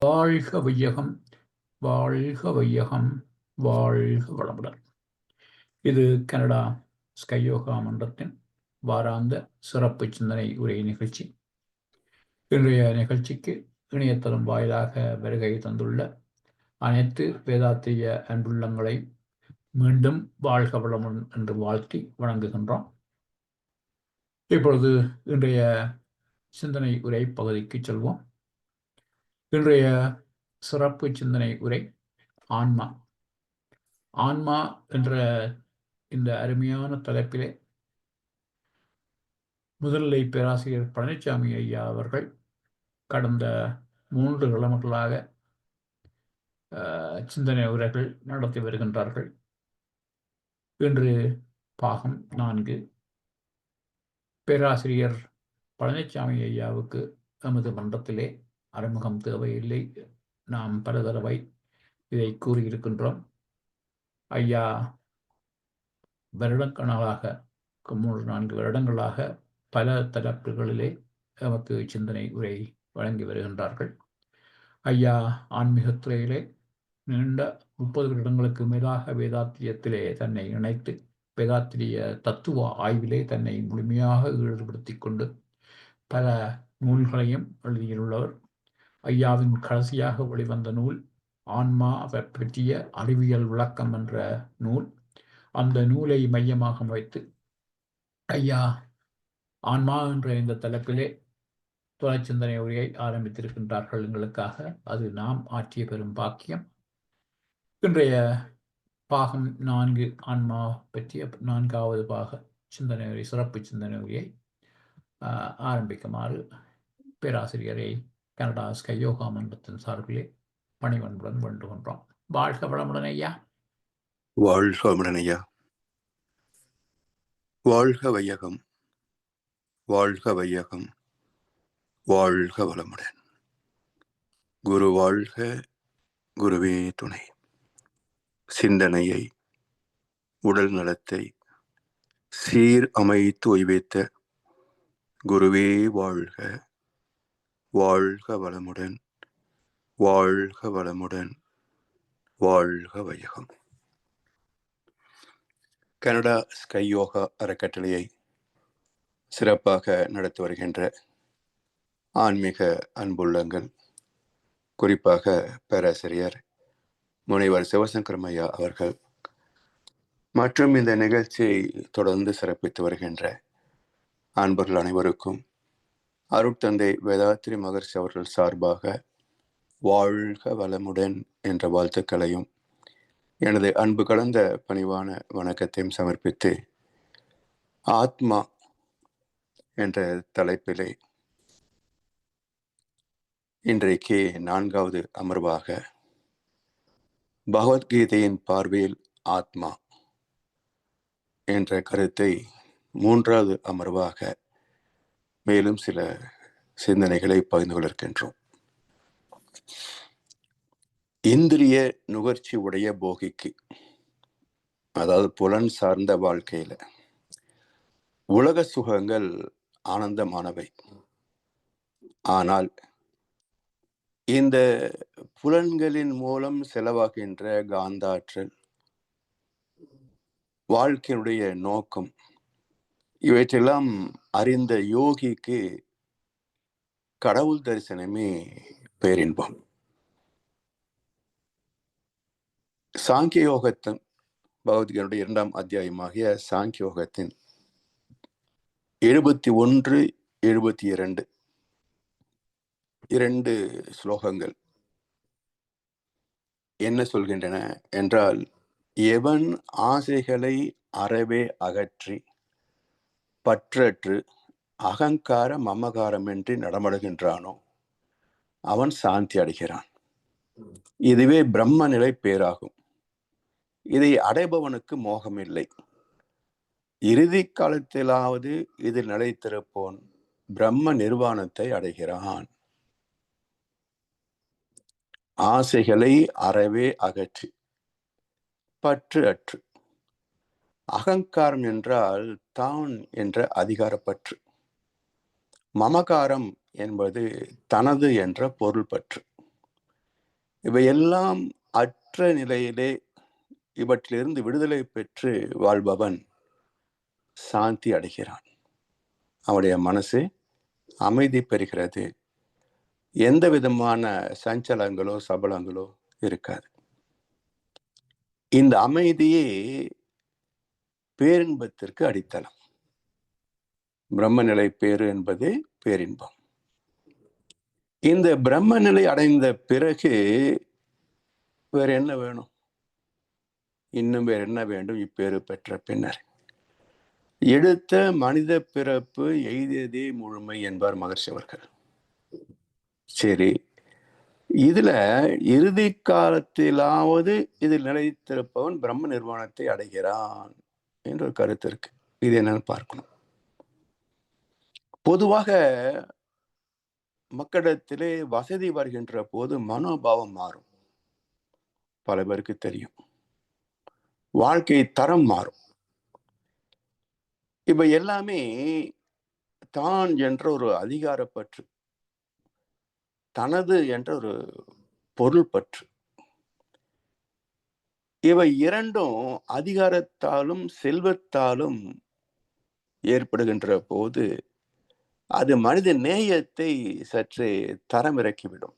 வாழ்க வையகம், வாழ்க வையகம், வாழ்க வளமுடன். இது கனடா ஸ்கை யோகா மன்றத்தின் வாராந்த சிறப்பு சிந்தனை உரை நிகழ்ச்சி. இன்றைய நிகழ்ச்சிக்கு இணையதளம் வாயிலாக வருகை தந்துள்ள அனைத்து வேதாத்திரிய அன்புள்ளங்களை மீண்டும் வாழ்க வளமுடன் என்று வாழ்த்தி வணங்குகின்றோம். இப்பொழுது இன்றைய சிந்தனை உரை பகுதிக்கு செல்வோம். இன்றைய சிறப்பு சிந்தனை உரை ஆன்மா. ஆன்மா என்ற இந்த அருமையான தலைப்பிலே முதுநிலை பேராசிரியர் பழனிசாமி ஐயா அவர்கள் கடந்த 3 கிழமைகளாக சிந்தனை உரைகள் நடத்தி வருகின்றார்கள். இன்று பாகம் 4. பேராசிரியர் பழனிசாமி ஐயாவுக்கு நமது மன்றத்திலே அறிமுகம் தேவையில்லை. நாம் பல தடவை இதை கூறியிருக்கின்றோம். ஐயா வருடக்கணக்காக 3-4 வருடங்களாக பல தரப்புகளிலே நமக்கு சிந்தனை உரை வழங்கி வருகின்றார்கள். ஐயா ஆன்மீகத்துறையிலே நீண்ட 30 வருடங்களுக்கு மேலாக வேதாத்திரியத்திலே தன்னை இணைத்து வேதாத்திரிய தத்துவ ஆய்விலே தன்னை முழுமையாக ஈடுபடுத்தி கொண்டு பல நூல்களையும் எழுதியுள்ளவர். ஐயாவின் கடைசியாக வெளிவந்த நூல் ஆன்மா பற்றிய அறிவியல் விளக்கம் என்ற நூல். அந்த நூலை மையமாக வைத்து ஐயா ஆன்மா என்ற இந்த தலைப்பிலே சிந்தனை உரையை ஆரம்பித்திருக்கின்றார்கள் எங்களுக்காக. அது நாம் ஆற்றிய பெரும் பாக்கியம். இன்றைய பாகம் 4 ஆன்மா பற்றிய 4வது பாக சிந்தனை உரை, சிறப்பு சிந்தனை உரையை ஆரம்பிக்குமாறு பேராசிரியரை கனடா ஸ்கை யோகா மன்றத்தின் சார்பிலே பணிவன்புடன் வேண்டுகின்றோம். வாழ்க வளமுடன் ஐயா. வாழ்க வளமுடன் ஐயா. வாழ்க வையகம், வாழ்க வையகம், வாழ்க வளமுடன். குரு வாழ்க, குருவே துணை. சிந்தனையை, உடல் நலத்தை சீர் அமைத்து ஓய்வேத்த குருவே வாழ்க, வாழ்க வளமுடன், வாழ்க வளமுடன், வாழ்க வையகம். கனடா ஸ்கை யோகா அறக்கட்டளையை சிறப்பாக நடத்தி வருகின்ற ஆன்மீக அன்புள்ளங்கள், குறிப்பாக பேராசிரியர் முனைவர் சிவசங்கரம் ஐயா அவர்கள் மற்றும் இந்த நிகழ்ச்சியை தொடர்ந்து சிறப்பித்து வருகின்ற அன்பர்கள் அனைவருக்கும் அருட்தந்தை வேதாத்திரி மகர்ஷி அவர்கள் சார்பாக வாழ்க வளமுடன் என்ற வாழ்த்துக்களையும் எனது அன்பு கலந்த பணிவான வணக்கத்தையும் சமர்ப்பித்து, ஆத்மா என்ற தலைப்பிலே இன்றைக்கு 4வது அமர்வாக பகவத்கீதையின் பார்வையில் ஆத்மா என்ற கருத்தை 3வது அமர்வாக மேலும் சில சிந்தனைகளை பகிர்ந்து கொள்கின்றோம். இந்திரிய நுகர்ச்சி உடைய போகிக்கு, அதாவது புலன் சார்ந்த வாழ்க்கையில உலக சுகங்கள் ஆனந்தமானவை. ஆனால் இந்த புலன்களின் மூலம் செலவாகின்ற காந்தாற்றல், வாழ்க்கையினுடைய நோக்கம், இவற்றெல்லாம் அறிந்த யோகிக்கு கடவுள் தரிசனமே பேரின்பம். சாங்கிய யோகத்தின் பகவத்கீதையுடைய 2ஆம் அத்தியாயமாகிய சாங்கிய யோகத்தின் 71, 72 2 ஸ்லோகங்கள் என்ன சொல்கின்றன என்றால், எவன் ஆசைகளை அறவே அகற்றி பற்றற்று அகங்கார மமகாரமின்றி நடமாடுகின்றானோ அவன் சாந்தி அடைகிறான். இதுவே பிரம்ம நிலை பேராகும். இதை அடைபவனுக்கு மோகமில்லை. இறுதி காலத்திலாவது இதில் நிலைத்திருப்போன் பிரம்ம நிர்வாணத்தை அடைகிறான். ஆசைகளை அறவே அகற்றி பற்று அற்று, அகங்காரம் என்றால் தான் என்ற அதிகாரப்பற்று, மமகாரம் என்பது தனது என்ற பொருள் பற்று, இவையெல்லாம் அற்ற நிலையிலே இவற்றிலிருந்து விடுதலை பெற்று வாழ்பவன் சாந்தி அடைகிறான். அவனுடைய மனசு அமைதி பெறுகிறது. எந்த விதமான சஞ்சலங்களோ சபலங்களோ இருக்காது. இந்த அமைதியே பேரின்பத்திற்கு அடித்தளம். பிரம்மநிலை பேரு என்பது பேரின்பம். இந்த பிரம்மநிலை அடைந்த பிறகு வேற என்ன வேணும்? இன்னும் வேற என்ன வேண்டும்? இப்பேறு பெற்ற பின்னர் எடுத்த மனித பிறப்பு எய்தியதே முழுமை என்பார் மகர்ஷி அவர்கள். சரி, இதுல இறுதி காலத்திலாவது இதில் நிலைத்திருப்பவன் பிரம்ம நிர்வாணத்தை அடைகிறான் என்ற ஒரு கருத்து இருக்கு. இது என்னன்னு பார்க்கணும். பொதுவாக மக்களிடத்திலே வசதி வருகின்ற போது மனோபாவம் மாறும். பல பேருக்கு தெரியும். வாழ்க்கை தரம் மாறும். இப்ப எல்லாமே தான் என்ற ஒரு அதிகாரப்பற்று, தனது என்ற ஒரு பொருள் பற்று, இவை இரண்டும் அதிகாரத்தாலும் செல்வத்தாலும் ஏற்படுகின்ற போது அது மனித நேயத்தை சற்றே தரமிறக்கிவிடும்.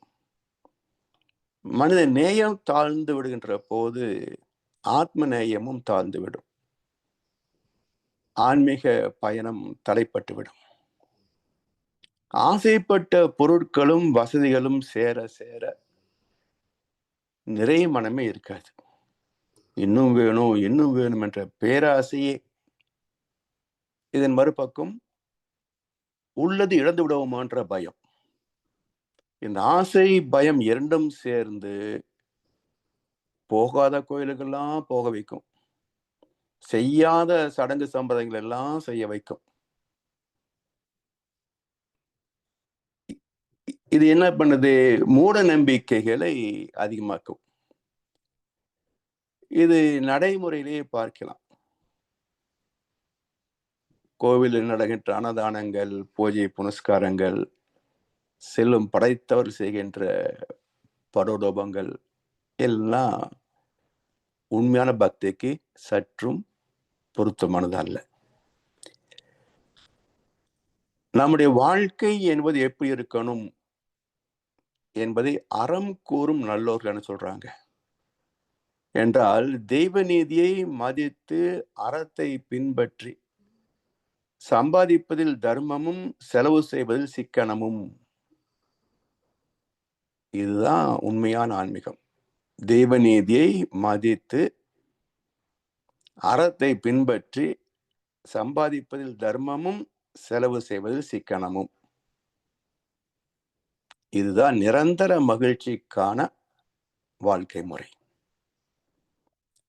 மனித நேயம் தாழ்ந்து விடுகின்ற போது ஆத்ம நேயமும் தாழ்ந்துவிடும். ஆன்மீக பயணம் தடைப்பட்டுவிடும். ஆசைப்பட்ட பொருட்களும் வசதிகளும் சேர சேர நிறைய மனமே இருக்காது. இன்னும் வேணும் இன்னும் வேணும் என்ற பேராசையே. இதன் மறுபக்கம் உள்ளது இழந்து விடுவோமான்ற பயம். இந்த ஆசை பயம் இரண்டும் சேர்ந்து போகாத கோயிலுக்கெல்லாம் போக வைக்கும். செய்யாத சடங்கு சம்பிரதாயங்கள் எல்லாம் செய்ய வைக்கும். இது என்ன பண்ணுது? மூட நம்பிக்கைகளை அதிகமாக்கும். இது நடைமுறையிலேயே பார்க்கலாம். கோவிலில் நடக்கின்ற அன்னதானங்கள், பூஜை புனஸ்காரங்கள், செல்லும் படைத்தவர் செய்கின்ற படோடோபங்கள் எல்லாம் உண்மையான பக்திக்கு சற்றும் பொருத்தமானது அல்ல. நம்முடைய வாழ்க்கை என்பது எப்படி இருக்கணும் என்பதை அறம் கூறும் நல்லோர்கள் சொல்றாங்க. என்றால் தெய்வ நீதியை மதித்து அறத்தை பின்பற்றி சம்பாதிப்பதில் தர்மமும் செலவு செய்வதில் சிக்கனமும். இதுதான் உண்மையான ஆன்மீகம். தெய்வ நீதியை மதித்து அறத்தை பின்பற்றி சம்பாதிப்பதில் தர்மமும் செலவு செய்வதில் சிக்கனமும். இதுதான் நிரந்தர மகிழ்ச்சிக்கான வாழ்க்கை முறை.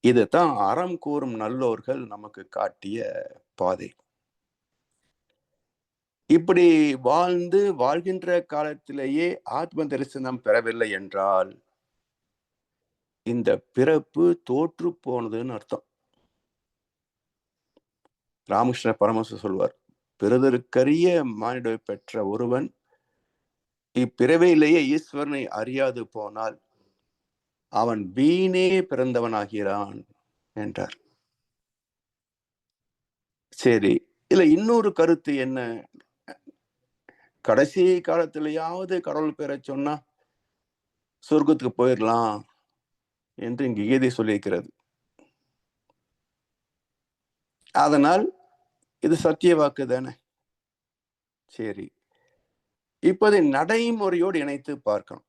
இதுதான் அறம் கூறும் நல்லோர்கள் நமக்கு காட்டிய பாதை. இப்படி வாழ்கின்ற காலத்திலேயே ஆத்ம தரிசனம் பெறவில்லை என்றால் இந்த பிறப்பு தோற்று போனதுன்னு அர்த்தம். ராமகிருஷ்ண பரமஹம்சர் சொல்வார், பிறதற்கரிய மானிட பெற்ற ஒருவன் இப்பிறவையிலேயே ஈஸ்வரனை அறியாது போனால் அவன் வீணே பிறந்தவனாகிறான் என்றார். சரி, இல்ல இன்னொரு கருத்து என்ன? கடைசி காலத்திலேயாவது கடவுள் பெற சொன்னா சொர்க்கத்துக்கு போயிடலாம் என்று இங்கு கீதை சொல்லியிருக்கிறது. அதனால் இது சத்திய வாக்கு தானே. சரி, இப்போது நடைமுறையோடு இணைத்து பார்க்கணும்.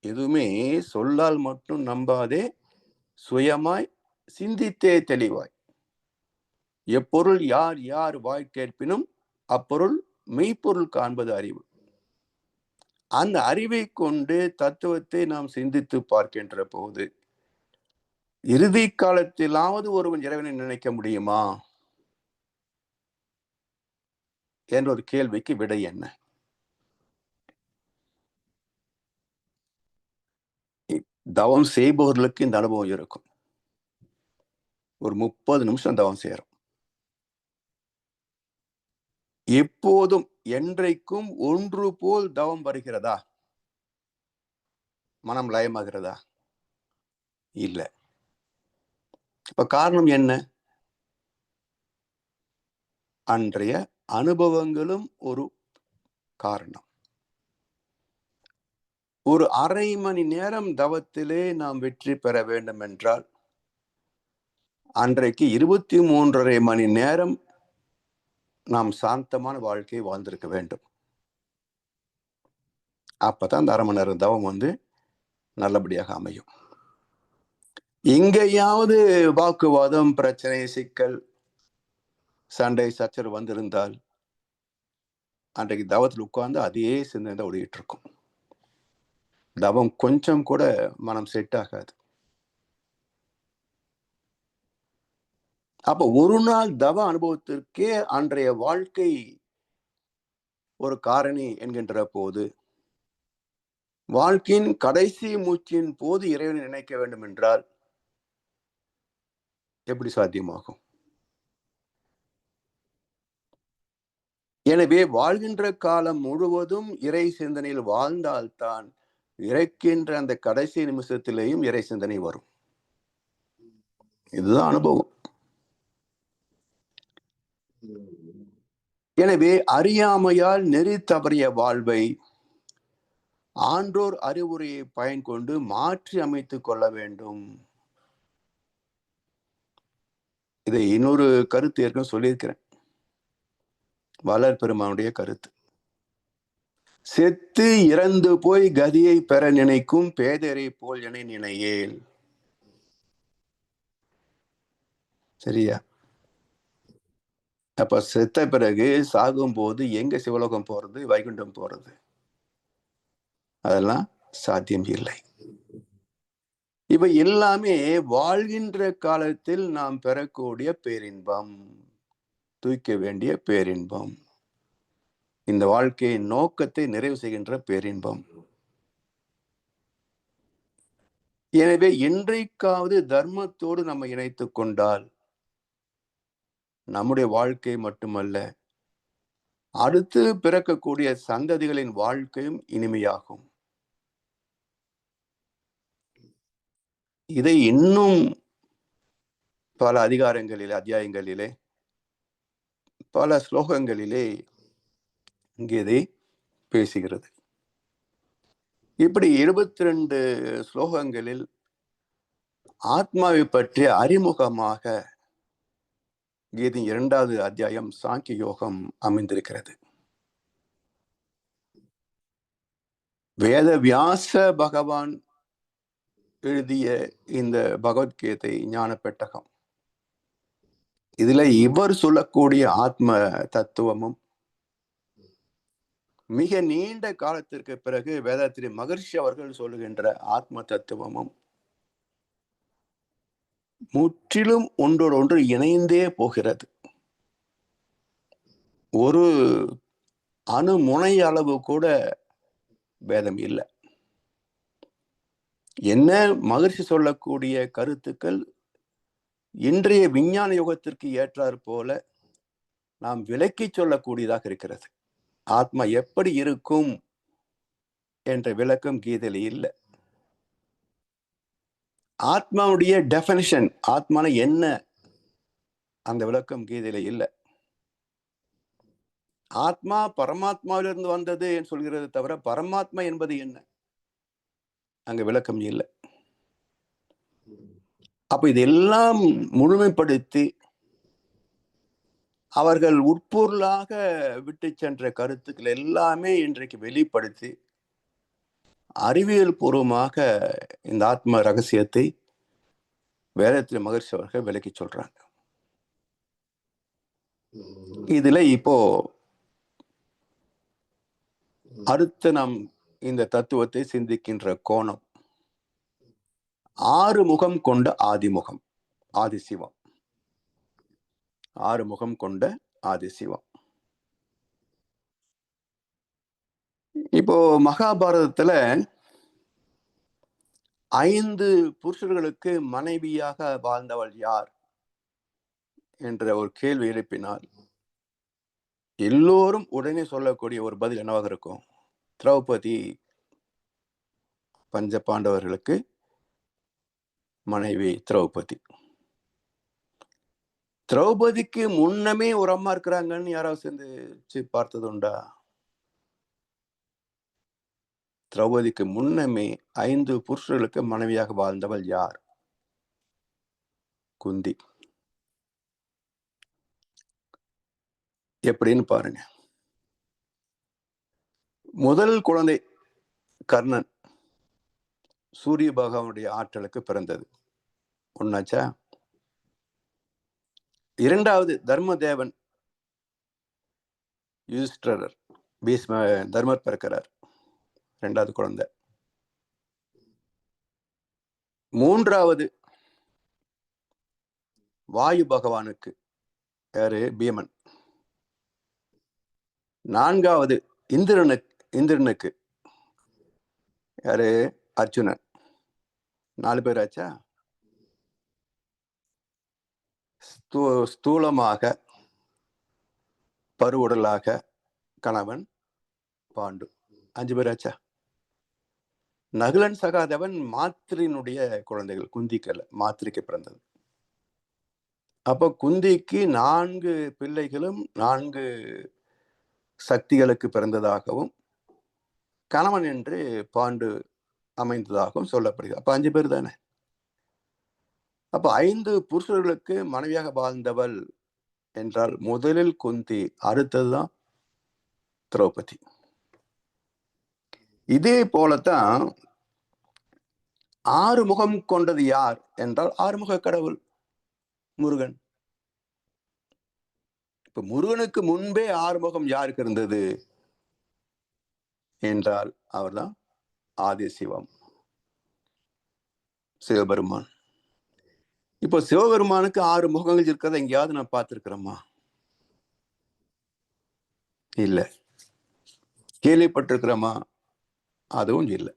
எதுவுமே சொல்லால் மட்டும் நம்பாதே, சுயமாய் சிந்தித்தே தெளிவாய். எப்பொருள் யார் யார் வாய் கேட்பினும் அப்பொருள் மெய்ப்பொருள் காண்பது அறிவு. அந்த அறிவை கொண்டு தத்துவத்தை நாம் சிந்தித்து பார்க்கின்ற போது இறுதி காலத்திலாவது ஒருவன் இறைவனை நினைக்க முடியுமா என்ற ஒரு கேள்விக்கு விடை என்ன? தவம் செய்பவர்களுக்கு இந்த அனுபவம் இருக்கும். ஒரு 30 நிமிஷம் தவம் செய்யறோம். எப்போதும் என்றைக்கும் ஒன்று போல் தவம் வருகிறதா? மனம் லயமாகிறதா? இல்லை. இப்ப காரணம் என்ன? அன்றைய அனுபவங்களும் ஒரு காரணம். ஒரு அரை மணி நேரம் தவத்திலே நாம் வெற்றி பெற வேண்டும் என்றால் அன்றைக்கு 23.5 மணி நேரம் நாம் சாந்தமான வாழ்க்கையை வாழ்ந்திருக்க வேண்டும். அப்பதான் அந்த அரை மணி நேரம் தவம் நல்லபடியாக அமையும். எங்கேயாவது வாக்குவாதம், பிரச்சனை, சிக்கல், சண்டை, சச்சரவு வந்திருந்தால் அன்றைக்கு தவத்தில் உட்கார்ந்து அதே சிந்தனை தான் ஓடிட்டு இருக்கும். தவம் கொஞ்சம் கூட மனம் செட் ஆகாது. அப்ப ஒரு நாள் தவ அனுபவத்திற்கே அன்றைய வாழ்க்கை ஒரு காரணி என்கின்ற போது, வாழ்க்கையின் கடைசி மூச்சின் போது இறைவனை நினைக்க வேண்டும் என்றால் எப்படி சாத்தியமாகும்? எனவே வாழ்கின்ற காலம் முழுவதும் இறை சிந்தனையில் வாழ்ந்தால்தான் இறக்கின்ற அந்த கடைசி நிமிஷத்திலேயும் இறை சிந்தனை வரும். இதுதான் அனுபவம். எனவே அறியாமையால் நெறி தவறிய வாழ்வை ஆன்றோர் அறிவுரையை பயன் கொண்டு மாற்றி அமைத்துக் கொள்ள வேண்டும். இதை இன்னொரு கருத்து ஏற்கனவே சொல்லியிருக்கிறேன். வளர் பெருமானுடைய கருத்து. செத்து இறந்து போய் கதியை பெற நினைக்கும் பேதரை போல் என நினையேல். சரியா? அப்ப செத்த பிறகு சாகும் போது எங்க சிவலோகம் போறது, வைகுண்டம் போறது? அதெல்லாம் சாத்தியம் இல்லை. இவை எல்லாமே வாழ்கின்ற காலத்தில் நாம் பெறக்கூடிய பேரின்பம், தூய்க்க வேண்டிய பேரின்பம், இந்த வாழ்க்கையின் நோக்கத்தை நிறைவு செய்கின்ற பேரின்பம். எனவே என்றைக்காவது தர்மத்தோடு நம்ம இணைத்துக் கொண்டால் நம்முடைய வாழ்க்கை மட்டுமல்ல, அடுத்து பிறக்கக்கூடிய சந்ததிகளின் வாழ்க்கையும் இனிமையாகும். இதை இன்னும் பல அதிகாரங்களிலே, அத்தியாயங்களிலே, பல ஸ்லோகங்களிலே இங்கே இதை பேசுகிறது. இப்படி 72 ஸ்லோகங்களில் ஆத்மாவை பற்றிய அறிமுகமாக கீதை 2வது அத்தியாயம் சாங்கிய யோகம் அமைந்திருக்கிறது. வேத வியாச பகவான் எழுதிய இந்த பகவத்கீதை ஞான பெட்டகம், இதுல இவர் சொல்லக்கூடிய ஆத்ம தத்துவமும் மிக நீண்ட காலத்திற்கு பிறகு வேதாத்திரி மகர்ஷி அவர்கள் சொல்லுகின்ற ஆத்ம தத்துவமும் முற்றிலும் ஒன்றோடு ஒன்று இணைந்தே போகிறது. ஒரு அணுமுனை அளவு கூட பேதம் இல்லை. என்ன மகர்ஷி சொல்லக்கூடிய கருத்துக்கள் இன்றைய விஞ்ஞான யுகத்திற்கு ஏற்றாற் போல நாம் விளக்கி சொல்லக்கூடியதாக இருக்கிறது. ஆத்மா எப்படி இருக்கும் என்ற விளக்கம் கீதையில இல்லை. ஆத்மாவுடைய டெஃபினிஷன், ஆத்மான என்ன, அந்த விளக்கம் கீதையில இல்லை. ஆத்மா பரமாத்மாவிலிருந்து வந்தது என்று சொல்கிறது தவிர பரமாத்மா என்பது என்ன, அங்க விளக்கம் இல்லை. அப்ப இதெல்லாம் முழுமைப்படுத்தி அவர்கள் உட்பொருளாக விட்டு சென்ற கருத்துக்கள் எல்லாமே இன்றைக்கு வெளிப்படுத்தி அறிவியல் பூர்வமாக இந்த ஆத்ம ரகசியத்தை வேதத்திரி மகர்ஷி அவர்கள் விளக்கி சொல்றாங்க. இதுல இப்போ அடுத்து நாம் இந்த தத்துவத்தை சிந்திக்கின்ற கோணம் 6 முகம் கொண்ட ஆதிமுகம், ஆதிசிவம். 6 முகம் கொண்ட ஆதிசிவம். இப்போ மகாபாரதத்துல 5 புருஷர்களுக்கு மனைவியாக வாழ்ந்தவள் யார் என்ற ஒரு கேள்வி எழுப்பினால் எல்லோரும் உடனே சொல்லக்கூடிய ஒரு பதில் என்னவாக இருக்கும்? திரௌபதி, பஞ்ச பாண்டவர்களுக்கு மனைவி திரௌபதி. திரௌபதிக்கு முன்னமே ஒரு அம்மா இருக்கிறாங்கன்னு யாராவது சேர்ந்து பார்த்தது உண்டா? திரௌபதிக்கு முன்னமே 5 புருஷர்களுக்கு மனைவியாக வாழ்ந்தவள் யார்? குந்தி. எப்படின்னு பாருங்க. முதல் குழந்தை கர்ணன் சூரிய பகவானுடைய ஆற்றலுக்கு பிறந்தது. ஒன்னாச்சா? இரண்டாவது தர்மதேவன் யுதிஷ்டிரர் தர்மர் பிறக்கிறார், 2வது குழந்தை. மூன்றாவது வாயு பகவானுக்கு, யாரு? பீமன். 4வது இந்திரனுக்கு, யாரு? அர்ஜுனன். 4 பேர் ஆச்சா? ஸ்தூலமாக பருவுடலாக கணவன் பாண்டு. 5 பேர் ஆச்சா? நகுலன் சகாதேவன் மாத்திரினுடைய குழந்தைகள், குந்திக்கல்ல, மாத்திரிக்கு பிறந்தது. அப்ப குந்திக்கு 4 பிள்ளைகளும் 4 சக்திகளுக்கு பிறந்ததாகவும் கணவன் என்று பாண்டு அமைந்ததாகவும் சொல்லப்படுகிறது. அப்ப 5 பேர் தானே. அப்ப 5 புருஷர்களுக்கு மனைவியாக வாழ்ந்தவள் என்றால் முதலில் குந்தி, அடுத்ததுதான் திரௌபதி. இதே போலத்தான் 6 முகம் கொண்டது யார் என்றால் 6 முக கடவுள் முருகன். இப்ப முருகனுக்கு முன்பே 6 முகம் யாருக்கு இருந்தது என்றால் அவர்தான் ஆதி சிவம், சிவபெருமான். இப்போ சிவபெருமானுக்கு 6 முகங்கள் இருக்கிறத எங்கேயாவது நான் பார்த்திருக்கிறோமா? இல்ல. கேள்விப்பட்டிருக்கிறோமா? அதுவும் இல்லை.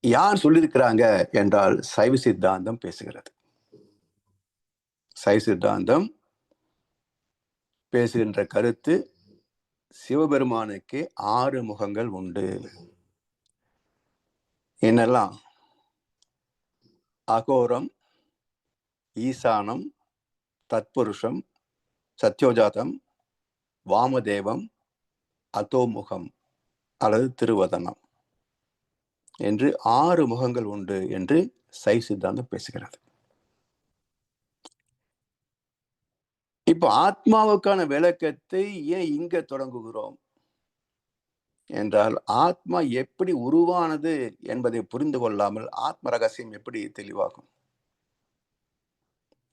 யார் சொல்லியிருக்கிறாங்க என்றால் சைவ சித்தாந்தம் பேசுகிறது. சைவ சித்தாந்தம் பேசுகின்ற கருத்து சிவபெருமானுக்கு 6 முகங்கள் உண்டு. என்னெல்லாம்? அகோரம், ஈசானம், தத்புருஷம், சத்யோஜாதம், வாமதேவம், அதோமுகம் அல்லது திருவதனம் என்று 6 முகங்கள் உண்டு என்று சைவ சித்தாந்தம் பேசுகிறது. இப்ப ஆத்மாவுக்கான விளக்கத்தை ஏன் இங்க தொடங்குகிறோம் என்றால், ஆத்மா எப்படி உருவானது என்பதை புரிந்து கொள்ளாமல் ஆத்ம ரகசியம் எப்படி தெளிவாகும்?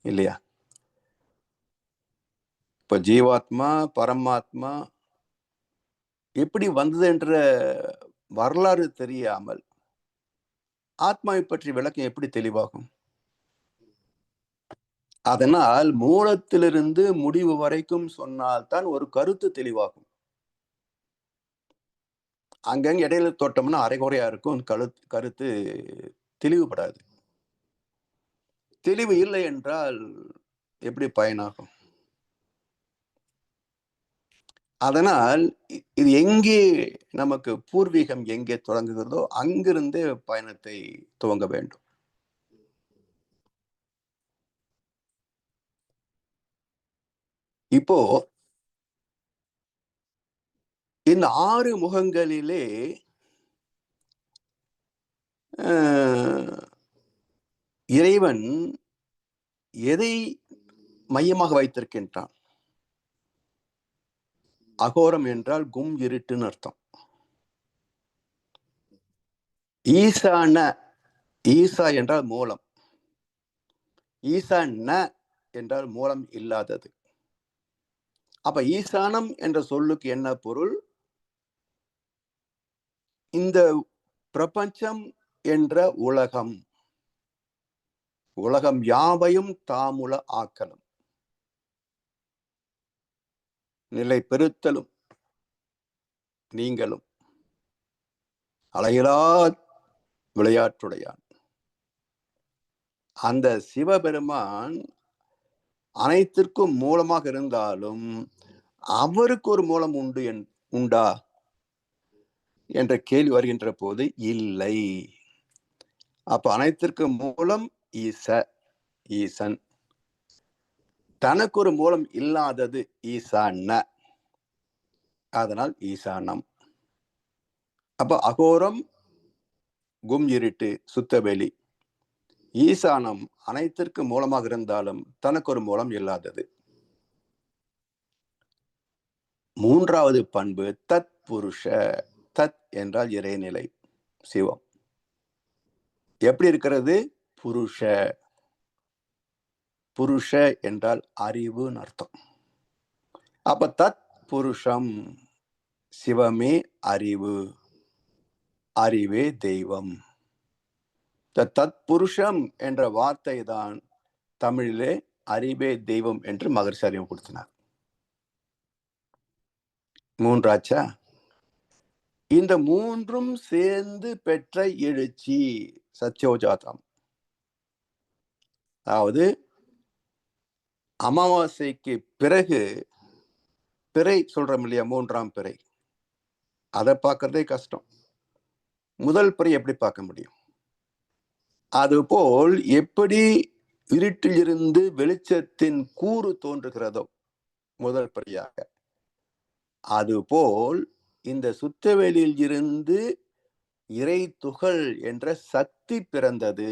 இல்லையா? இப்ப ஜீவாத்மா பரமாத்மா எப்படி வந்தது என்ற வரலாறு தெரியாமல் ஆத்மாவை பற்றி விளக்கம் எப்படி தெளிவாகும்? அதனால் மூலத்திலிருந்து முடிவு வரைக்கும் சொன்னால்தான் ஒரு கருத்து தெளிவாகும். அங்கங்க இடையில தோட்டம்னா அரைகுறையா இருக்கும், கருத்து தெளிவுபடாது. தெளிவு இல்லை என்றால் எப்படி பயனாகும்? அதனால் இது எங்கே நமக்கு பூர்வீகம் எங்கே தொடங்குகிறதோ அங்கிருந்தே பயணத்தை துவங்க வேண்டும். இப்போ இந்த 6 முகங்களிலே இறைவன் எதை மையமாக வைத்திருக்கின்றான்? அகோரம் என்றால் கும் இருட்டுன்னு அர்த்தம். ஈசான, ஈசா என்றால் மூலம், ஈசான என்றால் மூலம் இல்லாதது. அப்ப ஈசானம் என்ற சொல்லுக்கு என்ன பொருள்? இந்த பிரபஞ்சம் என்ற உலகம், உலகம் யாவையும் தாமுல ஆக்கலும், நிலை பெருத்தலும், நீங்களும் அலையிலா விளையாட்டுடையான். அந்த சிவபெருமான் அனைத்திற்கும் மூலமாக இருந்தாலும் அவருக்கு ஒரு மூலம் உண்டா? என்ற கேள்வி வருகின்ற போது இல்லை. அப்ப அனைத்திற்கு மூலம் ஈசன். தனக்கு ஒரு மூலம் இல்லாதது ஈசான, அதனால் ஈசானம். அப்ப அகோரம் கும் இருட்டு சுத்தவெளி. ஈசானம் அனைத்திற்கு மூலமாக இருந்தாலும் தனக்கு ஒரு மூலம் இல்லாதது. மூன்றாவது பண்பு தத் புருஷ. தத் என்றால் இறைநிலை, சிவம். எப்படி இருக்கிறது? புருஷ. புருஷ என்றால் அறிவுன்னு அர்த்தம். அப்ப தத் புருஷம், சிவமே அறிவு, அறிவே தெய்வம். தத் புருஷம் என்ற வார்த்தை தான் தமிழிலே அறிவே தெய்வம் என்று மகரிஷி அறிமுகப்படுத்தினார். மூன்றாச்சா? இந்த மூன்றும் சேர்ந்து பெற்ற எழுச்சி சத்யோஜாதம். அதாவது அமாவாசைக்கு பிறகு பிறை சொல்றோம் இல்லையா, மூன்றாம் பிறை, அதை பார்க்கறதே கஷ்டம். முதல் பிறை எப்படி பார்க்க முடியும்? அதுபோல் எப்படி இருட்டில் இருந்து வெளிச்சத்தின் கூறு தோன்றுகிறதோ முதல் பிறையாக, அதுபோல் இந்த சுத்தவெளியில் இருந்து இறை துகள் என்ற சக்தி பிறந்தது.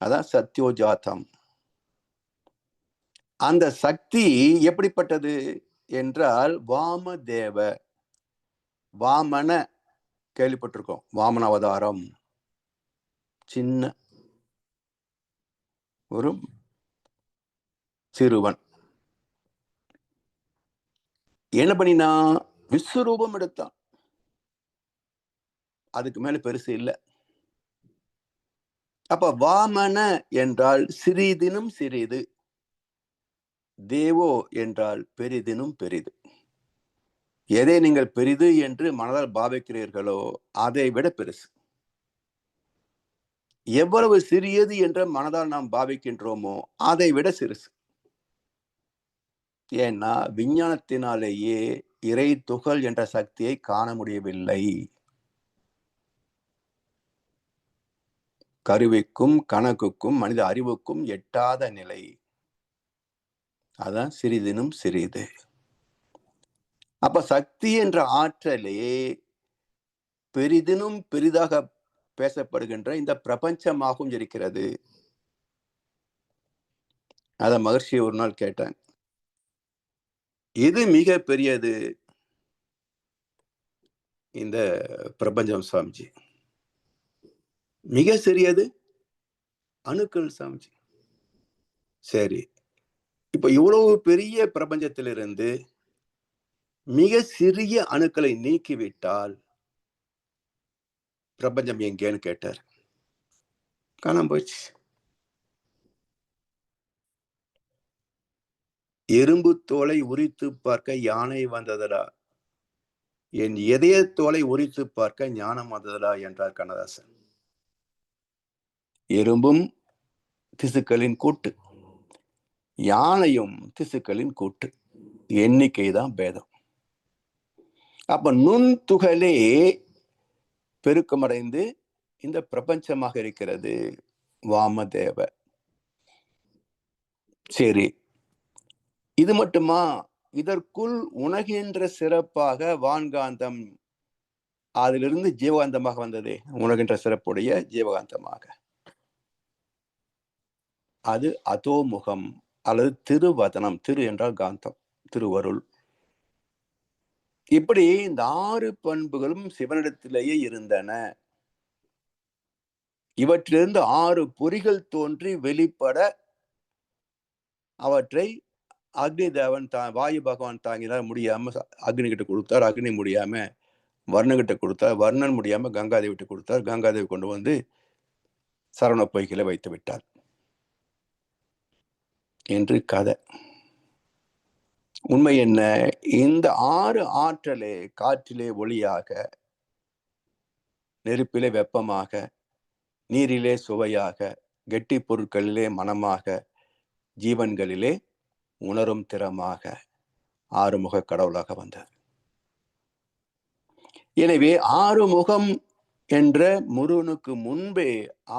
அதான் சத்யோஜாதம். அந்த சக்தி எப்படிப்பட்டது என்றால் வாமதேவ. வாமன கேள்விப்பட்டிருக்கோம், வாமன அவதாரம். சின்ன ஒரு சிறுவன் என்ன பண்ணினா விஸ்வரூபம் எடுத்தான். அதுக்கு மேல பெருசு இல்லை. அப்ப வாமன என்றால் சிறிதினும் சிறிது, தேவோ என்றால் பெரிதினும் பெரிது. எதை நீங்கள் பெரிது என்று மனதால் பாவிக்கிறீர்களோ அதை விட பெருசு. எவ்வளவு சிறியது என்ற மனதால் நாம் பாவிக்கின்றோமோ அதை விட சிறுசு. ஏன்னா விஞ்ஞானத்தினாலேயே இறை துகள் என்ற சக்தியை காண முடியவில்லை. கருவிக்கும் கணக்குக்கும் மனித அறிவுக்கும் எட்டாத நிலை. அதான் சிறிதினும் சிறிது. அப்ப சக்தி என்ற ஆற்றலே பெரிதினும் பெரிதாக பேசப்படுகின்ற இந்த பிரபஞ்சமாகவும் இருக்கிறது. அத மகர்ஷி ஒரு நாள் கேட்டான், இது மிக பெரியது இந்த பிரபஞ்சம் சுவாமிஜி. மிக சிறியது அணுக்கள் சுவாமிஜி. சரி, இப்ப இவ்வளவு பெரிய பிரபஞ்சத்திலிருந்து மிக சிறிய அணுக்களை நீக்கிவிட்டால் பிரபஞ்சம் எங்கேன்னு கேட்டார். காணாம போச்சு. எறும்பு தோலை உரித்து பார்க்க யானை வந்ததடா, என் இதய தோலை உரித்து பார்க்க ஞானம் வந்ததடா என்றார் கண்ணதாசன். எறும்பும் திசுக்களின் கூட்டு, யானையும் திசுக்களின் கூட்டு, எண்ணிக்கை தான் பேதம். அப்ப நுண்துகளே பெருக்கமடைந்து இந்த பிரபஞ்சமாக இருக்கிறது வாமதேவ. சரி, இது மட்டுமா? இதற்குள் உணர்கின்ற சிறப்பாக வான்காந்தம், அதிலிருந்து ஜீவகாந்தமாக வந்ததே, உணர்கின்ற சிறப்புடைய ஜீவகாந்தமாக. அது அதோமுகம் அல்லது திருவதனம். திரு என்றால் காந்தம், திருவருள். இப்படி இந்த 6 பண்புகளும் சிவனிடத்திலேயே இருந்தன. இவற்றிலிருந்து 6 பொறிகள் தோன்றி வெளிப்பட அவற்றை அக்னி தேவன் வாயு பகவான் தாங்கினார், முடியாம அக்னி கிட்ட கொடுத்தார். அக்னி முடியாம வர்ணன் கிட்ட கொடுத்தார். வர்ணன் முடியாம கங்காதேவி கிட்ட கொடுத்தார். கங்காதேவி கொண்டு வந்து சரவண பொய்களை வைத்து விட்டார் என்று கதை. உண்மை என்ன? இந்த 6 ஆற்றலே காற்றிலே ஒளியாக, நெருப்பிலே வெப்பமாக, நீரிலே சுவையாக, கெட்டி பொருட்களிலே மனமாக, ஜீவன்களிலே உணரும் திறமாக 6 முக கடவுளாக வந்தது. எனவே ஆறுமுகம் என்ற முருகனுக்கு முன்பே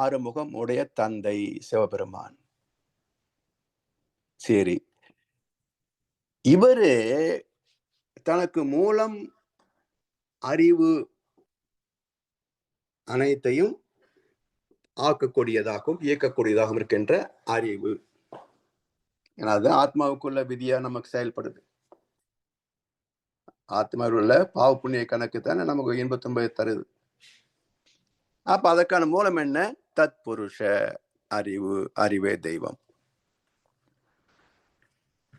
ஆறுமுகம் உடைய தந்தை சிவபெருமான். சரி, இவரு தனக்கு மூலம் அறிவு அனைத்தையும் ஆக்கக்கூடியதாகவும் இயக்கக்கூடியதாகவும் இருக்கின்ற அறிவு. ஏன்னா அது ஆத்மாவுக்குள்ள விதியா நமக்கு செயல்படுது. ஆத்மாவில் உள்ள பாவ புண்ணிய கணக்கு தானே நமக்கு இன்பத்துன்பை தருது. அப்ப அதற்கான மூலம் என்ன? தத் புருஷ அறிவு, அறிவே தெய்வம்.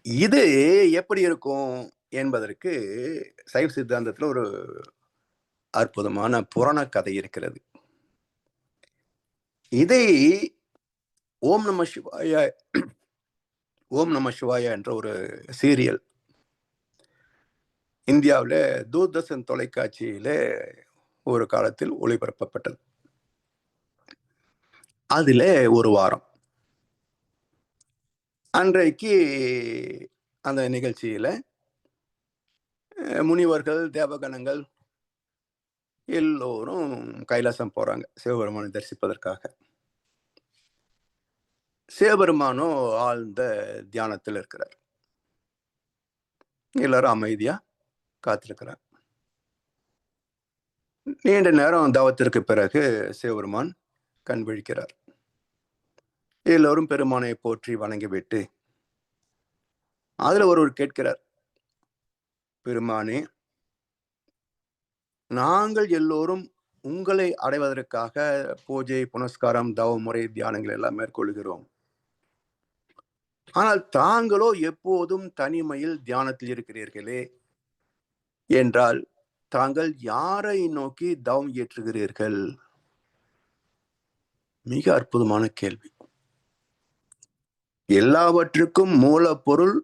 இது எப்படி இருக்கும் என்பதற்கு சைவ சித்தாந்தத்துல ஒரு அற்புதமான புராண கதை இருக்கிறது. இதை ஓம் நம சிவாய, ஓம் நம சிவாய என்ற ஒரு சீரியல் இந்தியாவில் தூர்தர்ஷன் தொலைக்காட்சியில ஒரு காலத்தில் ஒளிபரப்பப்பட்டது. அதுல ஒரு வாரம் அன்றைக்கு அந்த நிகழ்ச்சியில முனிவர்கள், தேவகணங்கள் எல்லோரும் கைலாசம் போறாங்க சிவபெருமானை தரிசிப்பதற்காக. சிவபெருமானோ ஆழ்ந்த தியானத்தில் இருக்கிறார். எல்லாரும் அமைதியா காத்திருக்கிறார். நீண்ட நேரம் தவத்திற்கு பிறகு சிவபெருமான் கண் விழிக்கிறார். எல்லோரும் பெருமானை போற்றி வணங்கிவிட்டு அதுல ஒருவர் கேட்கிறார், பெருமானே, நாங்கள் எல்லோரும் உங்களை அடைவதற்காக பூஜை, புனஸ்காரம், தவ முறை, தியானங்கள் எல்லாம் மேற்கொள்கிறோம். ஆனால் தாங்களோ எப்போதும் தனிமையில் தியானத்தில் இருக்கிறீர்களே என்றால் தாங்கள் யாரை நோக்கி தவம் ஏற்றுகிறீர்கள்? மிக அற்புதமான கேள்வி. எல்லாவற்றுக்கும் மூலப்பொருள்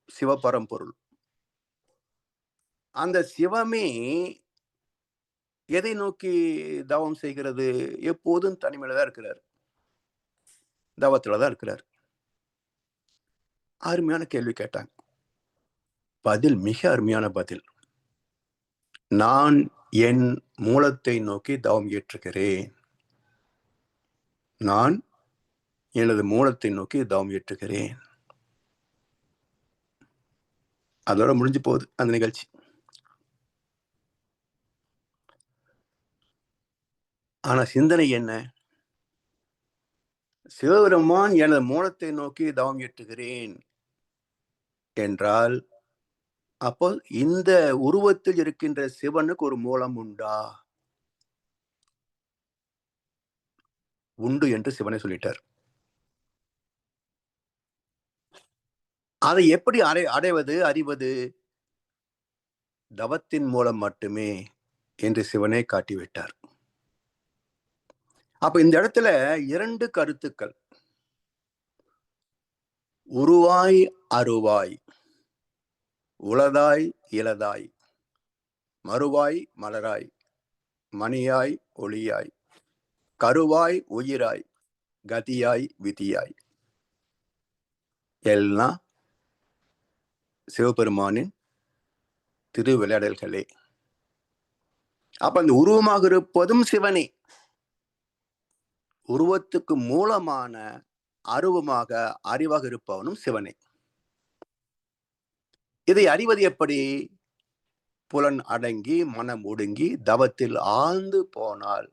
சிவபரம்பொருள். அந்த சிவமே எதை நோக்கி தவம் செய்கிறது? எப்போதும் தனிமையில தான் இருக்கிறார், தவத்துலதான் இருக்கிறார். அருமையான கேள்வி கேட்டாங்க. பதில் மிக அருமையான பதில். நான் என் மூலத்தை நோக்கி தவம் ஏற்றுகிறேன். நான் எனது மூலத்தை நோக்கி தவம் ஏற்றுகிறேன். அதோட முடிஞ்சு போகுது அந்த நிகழ்ச்சி. ஆனா சிந்தனை என்ன? சிவபெருமான் எனது மூலத்தை நோக்கி தவம் ஏற்றுகிறேன் என்றால் அப்போ இந்த உருவத்தில் இருக்கின்ற சிவனுக்கு ஒரு மூலம் உண்டா? உண்டு என்று சிவனை சொல்லிட்டார். அதை எப்படி அடைவது, அறிவது? தவத்தின் மூலம் மட்டுமே என்று சிவனை காட்டிவிட்டார். அப்ப இந்த இடத்துல இரண்டு கருத்துக்கள், உருவாய் அருவாய், உளதாய் இலதாய், மறுவாய் மலராய், மணியாய் ஒளியாய், கருவாய் உயிராய், கதியாய் விதியாய், எல்லாம் சிவபெருமானின் திருவிளையாடல்களே. அப்ப அந்த உருவமாக இருப்பதும் சிவனே, உருவத்துக்கு மூலமான அருவமாக அறிவாக இருப்பவனும் சிவனே. இதை அறிவது எப்படி? புலன் அடங்கி மனம் ஒடுங்கி தவத்தில் ஆழ்ந்து போனால்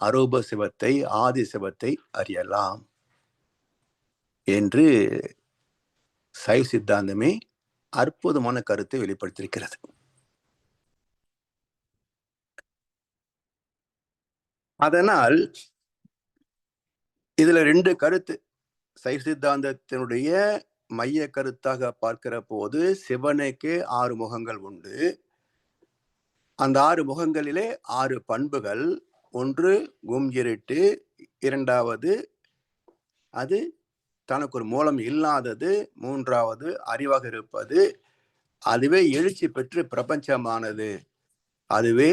அரூப சிவத்தை, ஆதி சிவத்தை அறியலாம் என்று சைவ சித்தாந்தமே அற்புதமான கருத்தை வெளிப்படுத்தியிருக்கிறது. அதனால் இதுல ரெண்டு கருத்து. சைவ சித்தாந்தத்தினுடைய மைய கருத்தாக பார்க்கிற போது சிவனுக்கு 6 முகங்கள் உண்டு. அந்த 6 முகங்களிலே 6 பண்புகள். ஒன்று கும் இருட்டு, இரண்டாவது அது தனக்கு ஒரு மூலம் இல்லாதது, மூன்றாவது அறிவாக இருப்பது, அதுவே எழுச்சி பெற்று பிரபஞ்சமானது, அதுவே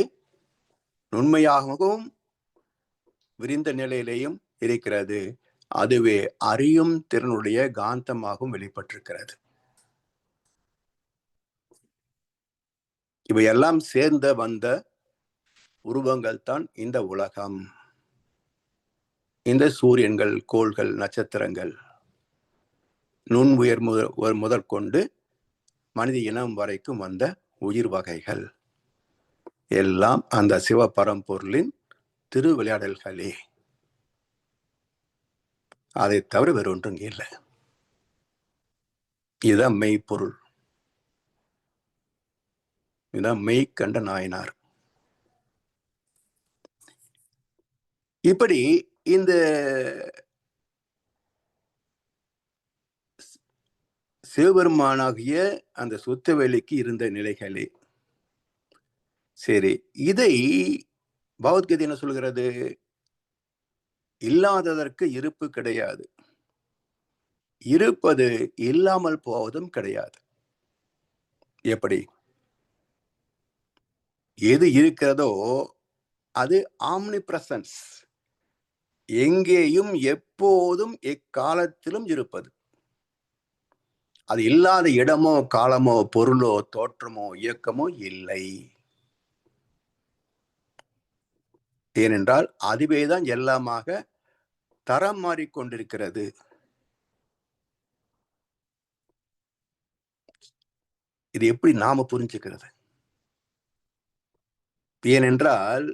நுண்மையாகவும் விரிந்த நிலையிலேயும் இருக்கிறது, அதுவே அறியும் திறனுடைய காந்தமாகவும் வெளிப்பட்டிருக்கிறது. இவையெல்லாம் சேர்ந்த வந்த உருவங்கள் தான் இந்த உலகம். இந்த சூரியன்கள், கோள்கள், நட்சத்திரங்கள், நுண் உயர் முதற்கொண்டு மனித இனம் வரைக்கும் வந்த உயிர் வகைகள் எல்லாம் அந்த சிவபரம்பொருளின் திருவிளையாடல்களே. அதை தவிர வேறு ஒன்றும் இல்லை. இதுதான் மெய்ப்பொருள். இதுதான் மெய் கண்ட நாயனார். இப்படி இந்த சிவபெருமானாகிய அந்த சுத்தவெளிக்கு இருந்த நிலைகளே. சரி, இதை பகவத்கீதை என்ன சொல்கிறது? இல்லாததற்கு இருப்பு கிடையாது, இருப்பது இல்லாமல் போவதும் கிடையாது. எப்படி? எது இருக்கிறதோ அது ஆம்னி பிரசன்ஸ், எங்கேயும் எப்போதும் எக்காலத்திலும் இருப்பது. அது இல்லாத இடமோ காலமோ பொருளோ தோற்றமோ இயக்கமோ இல்லை. ஏனென்றால் அதுவேதான் எல்லாமாக தரம் மாறிக்கொண்டிருக்கிறது. இது எப்படி நாம புரிஞ்சுக்கிறது? ஏனென்றால்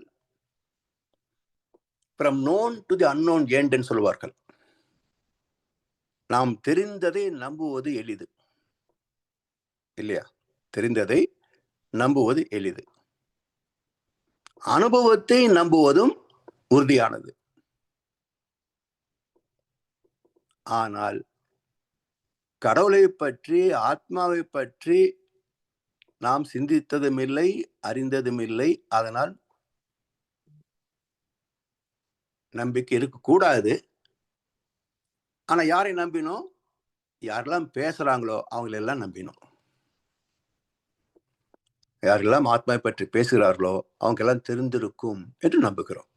from known to the unknown end என்று சொல்வார்கள். நாம் தெரிந்ததை நம்புவது எளிது இல்லையா? தெரிந்ததை நம்புவது எளிது. அனுபவத்தை நம்புவதும் உறுதியானது. ஆனால் கடவுளை பற்றி, ஆத்மாவை பற்றி நாம் சிந்தித்ததும் இல்லை, அறிந்ததும் இல்லை. அதனால் நம்பிக்கை இருக்கக்கூடாது. ஆனா யாரை நம்பினோம்? யாரெல்லாம் பேசுறாங்களோ அவங்களெல்லாம் நம்பினோம். யாரெல்லாம் ஆத்மாவை பற்றி பேசுகிறார்களோ அவங்க எல்லாம் தெரிந்திருக்கும் என்று நம்புகிறோம்.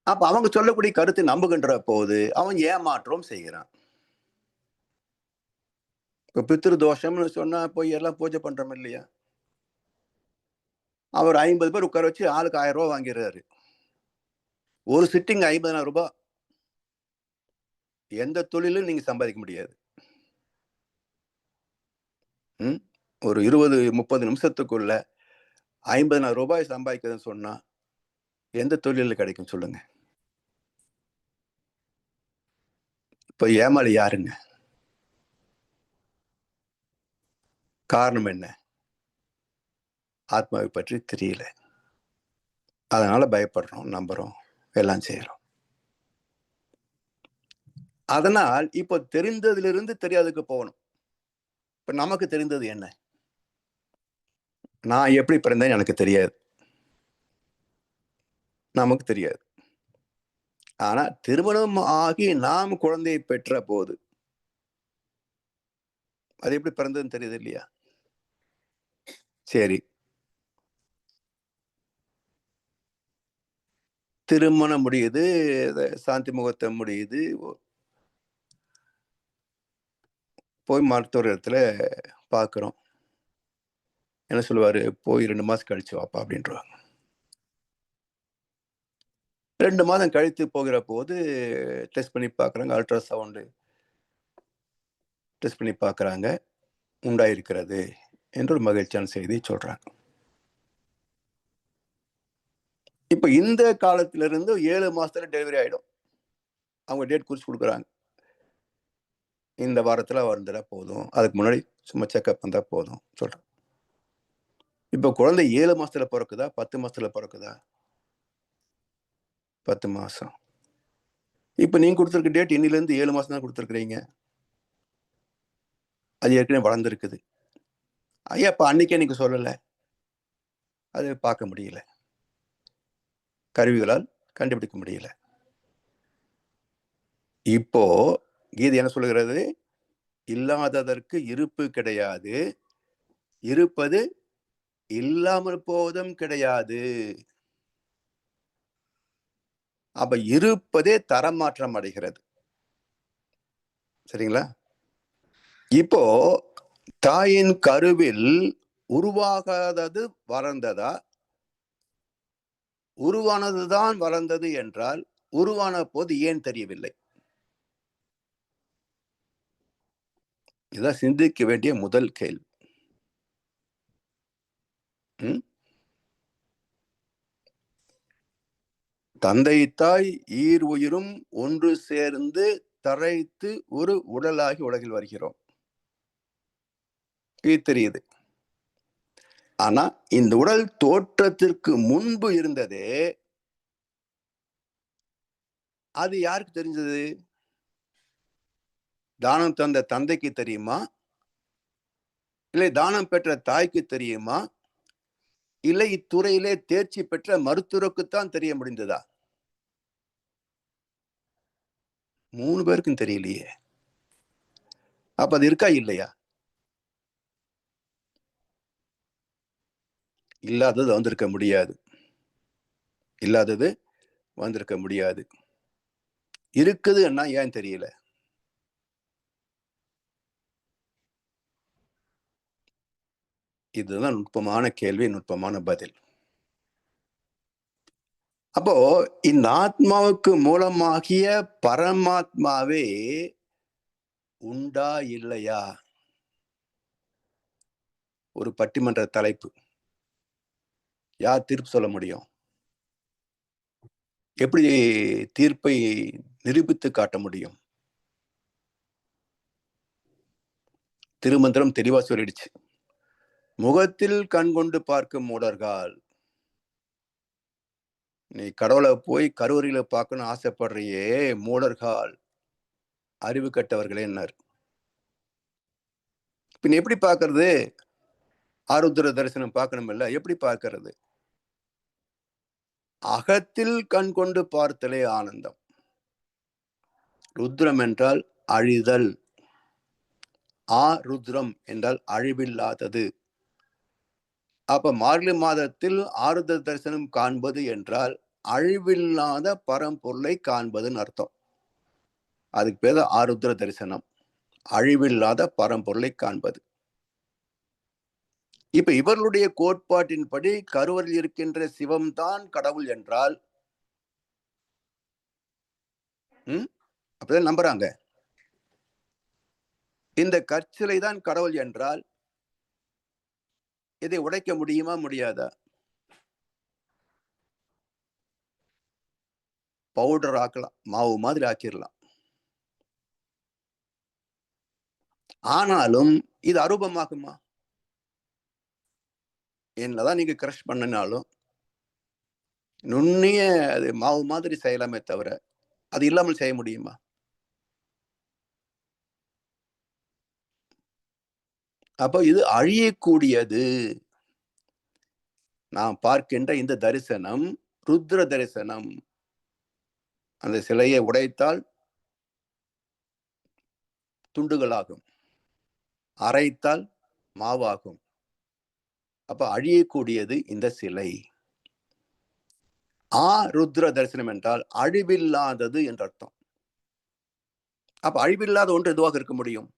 அப்ப அவங்க சொல்லக்கூடிய கருத்தை நம்புகின்ற போது அவன் ஏமாற்றம் செய்கிறான். இப்ப பித்ரு தோஷம்னு சொன்னா போய் எல்லாம் பூஜை பண்றோம் இல்லையா? அவர் 50 பேர் உட்கார வச்சு ஆளுக்கு 1000 ரூபாய் வாங்கிறாரு. ஒரு சிட்டிங் 50,000 ரூபாய். எந்த தொழிலும் நீங்க சம்பாதிக்க முடியாது. ஒரு 20-30 நிமிஷத்துக்குள்ள 50,000 ரூபாய் சம்பாதிக்கிறதுன்னு சொன்னா எந்த தொழில கிடைக்கும் சொல்லுங்க? இப்ப ஏமாளி யாருங்க? காரணம் என்ன? ஆத்மாவை பற்றி தெரியல. அதனால பயப்படுறோம், நம்புறோம், எல்லாம் செய்யறோம். அதனால் இப்போ தெரிந்ததிலிருந்து தெரியாததுக்கு போகணும். இப்ப நமக்கு தெரிந்தது என்ன? நான் எப்படி பிறந்தேன்னு எனக்கு தெரியாது, நமக்கு தெரியாது. ஆனா திருமணம் ஆகி நாம் குழந்தையை பெற்ற போது அது எப்படி பிறந்ததுன்னு தெரியுது இல்லையா? சரி, திருமணம் முடியுது, சாந்தி முகூர்த்தம் முடியுது, போய் மருத்துவர் இடத்துல பார்க்குறோம். என்ன சொல்லுவாரு? போய் 2 மாசம் கழிச்சு வாப்பா அப்படின்றாங்க. 2 மாதம் கழித்து போகிற போது டெஸ்ட் பண்ணி பார்க்குறாங்க, அல்ட்ராசவுண்டு டெஸ்ட் பண்ணி பார்க்குறாங்க, உண்டாயிருக்கிறது என்று ஒரு மகிழ்ச்சியான செய்தி சொல்றாங்க. இப்ப இந்த காலத்திலிருந்து 7 மாசத்துல டெலிவரி ஆயிடும். அவங்க டேட் குறிச்சு கொடுக்குறாங்க. இந்த வாரத்துல வந்துட போதும், அதுக்கு முன்னாடி சும்மா செக்அப் வந்தா போதும் சொல்றேன். இப்ப குழந்தை 7 மாசத்துல பிறக்குதா, 10 மாசத்துல பிறக்குதா? 10 மாசம். இப்ப நீங்க கொடுத்துருக்க டேட் இன்னில இருந்து 7 மாசம் தான் கொடுத்துருக்கீங்க. அது ஏற்கனவே வளர்ந்துருக்குது. ஐயா அப்ப அன்னைக்கே நீங்க சொல்லல, அது பார்க்க முடியல, கருவிகளால் கண்டுபிடிக்க முடியல. இப்போ கீதை என்ன சொல்லுகிறது? இல்லாததற்கு இருப்பு கிடையாது, இருப்பது இல்லாமல் போவதும் கிடையாது. அப்ப இருப்பதே தரமாற்றம் அடைகிறது. சரிங்களா? இப்போ தாயின் கருவில் உருவாகாதது வளர்ந்ததா, உருவானதுதான் வளர்ந்தது என்றால் உருவான போது ஏன் தெரியவில்லை? இதான் சிந்திக்க வேண்டிய முதல் கேள்வி. தந்தை தாய் ஈர் உயிரும் ஒன்று சேர்ந்து தழைத்து ஒரு உடலாகி உலகில் வருகிறோம். இது தெரியுது. ஆனா இந்த உடல் தோற்றத்திற்கு முன்பு இருந்ததே, அது யாருக்கு தெரிஞ்சது? தானம் தந்த தந்தைக்கு தெரியுமா, இல்லை தானம் பெற்ற தாய்க்கு தெரியுமா, இல்லை இத்துறையிலே தேர்ச்சி பெற்ற மருத்துவருக்குத்தான் தெரிய முடிந்ததா? 3 பேருக்கும் தெரியலையே. அப்ப அது இருக்கா இல்லையா? இல்லாதது வந்திருக்க முடியாது. இல்லாதது வந்திருக்க முடியாது. இருக்குதுன்னா ஏன் தெரியல? இதுதான் நுட்பமான கேள்வி, நுட்பமான பதில். அப்போ இந்த ஆத்மாவுக்கு மூலமாகிய பரமாத்மாவே உண்டா இல்லையா? ஒரு பட்டிமன்ற தலைப்பு. யார் தீர்ப்பு சொல்ல முடியும்? எப்படி தீர்ப்பை நிரூபித்து காட்ட முடியும்? திருமந்திரம் தெளிவா சொல்லிடுச்சு. முகத்தில் கண் கொண்டு பார்க்கும் மூடர்கள். நீ கடவுளை போய் கருவறையில பார்க்கணும் ஆசைப்படுறியே மூடர்கள், அறிவு கட்டவர்களேன்னார். பின் எப்படி பார்க்கறது? ஆருத்ர தரிசனம் பார்க்கணும் இல்ல, எப்படி பார்க்கறது? அகத்தில் கண் கொண்டு பார்த்தலே ஆனந்தம். ருத்ரம் என்றால் அழிதல், ஆருத்ரம் என்றால் அழிவில்லாதது. அப்ப மார்கழி மாதத்தில் ஆருத்ர தரிசனம் காண்பது என்றால் அழிவில்லாத பரம்பொருளை காண்பதுன்னு அர்த்தம். அதுக்கு பேர் ஆருத்ர தரிசனம், அழிவில்லாத பரம்பொருளை காண்பது. இப்ப இவர்களுடைய கோட்பாட்டின்படி கருவறையில் இருக்கின்ற சிவம் தான் கடவுள் என்றால் அப்படிதான் நம்புறாங்க. இந்த கற்சிலை தான் கடவுள் என்றால் இதை உடைக்க முடியுமா முடியாதா? பவுடர் ஆக்கலாம், மாவு மாதிரி ஆக்கிடலாம். ஆனாலும் இது அரூபமாகுமா? என்னதான் நீங்க கிரஷ் பண்ணினாலும் நுண்ணிய அது மாவு மாதிரி செய்யலாமே தவிர அது இல்லாமல் செய்ய முடியுமா? அப்ப இது அழியக்கூடியது. நாம் பார்க்கின்ற இந்த தரிசனம் ருத்ர தரிசனம். அந்த சிலையை உடைத்தால் துண்டுகளாகும், அரைத்தால் மாவாகும். அப்ப அழியக்கூடியது இந்த சிலை. ருத்ர தரிசனம் என்றால் அழிவில்லாதது என்ற அர்த்தம். அப்ப அழிவில்லாத ஒன்று எதுவாக இருக்க முடியும்?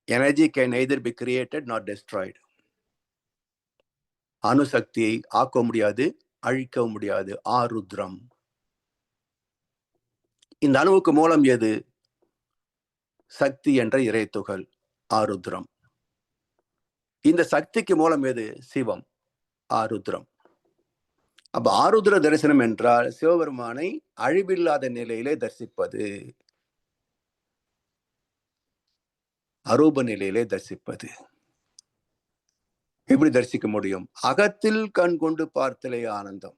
Energy can neither be created not destroyed. அணுசக்தியை ஆக்க முடியாது, அழிக்க முடியாது. ஆருத்ரம். இந்த அணுவுக்கு மூலம் எது? சக்தி என்ற இறை துகள், ஆருத்ரம். இந்த சக்திக்கு மூலம் எது? சிவம், ஆருத்ரம். அப்ப ஆருத்ர தரிசனம் என்றால் சிவபெருமானை அழிவில்லாத நிலையிலே தரிசிப்பது, அரூப நிலையிலே தரிசிப்பது. எப்படி தரிசிக்க முடியும்? அகத்தில் கண் கொண்டு பார்த்தலே ஆனந்தம்.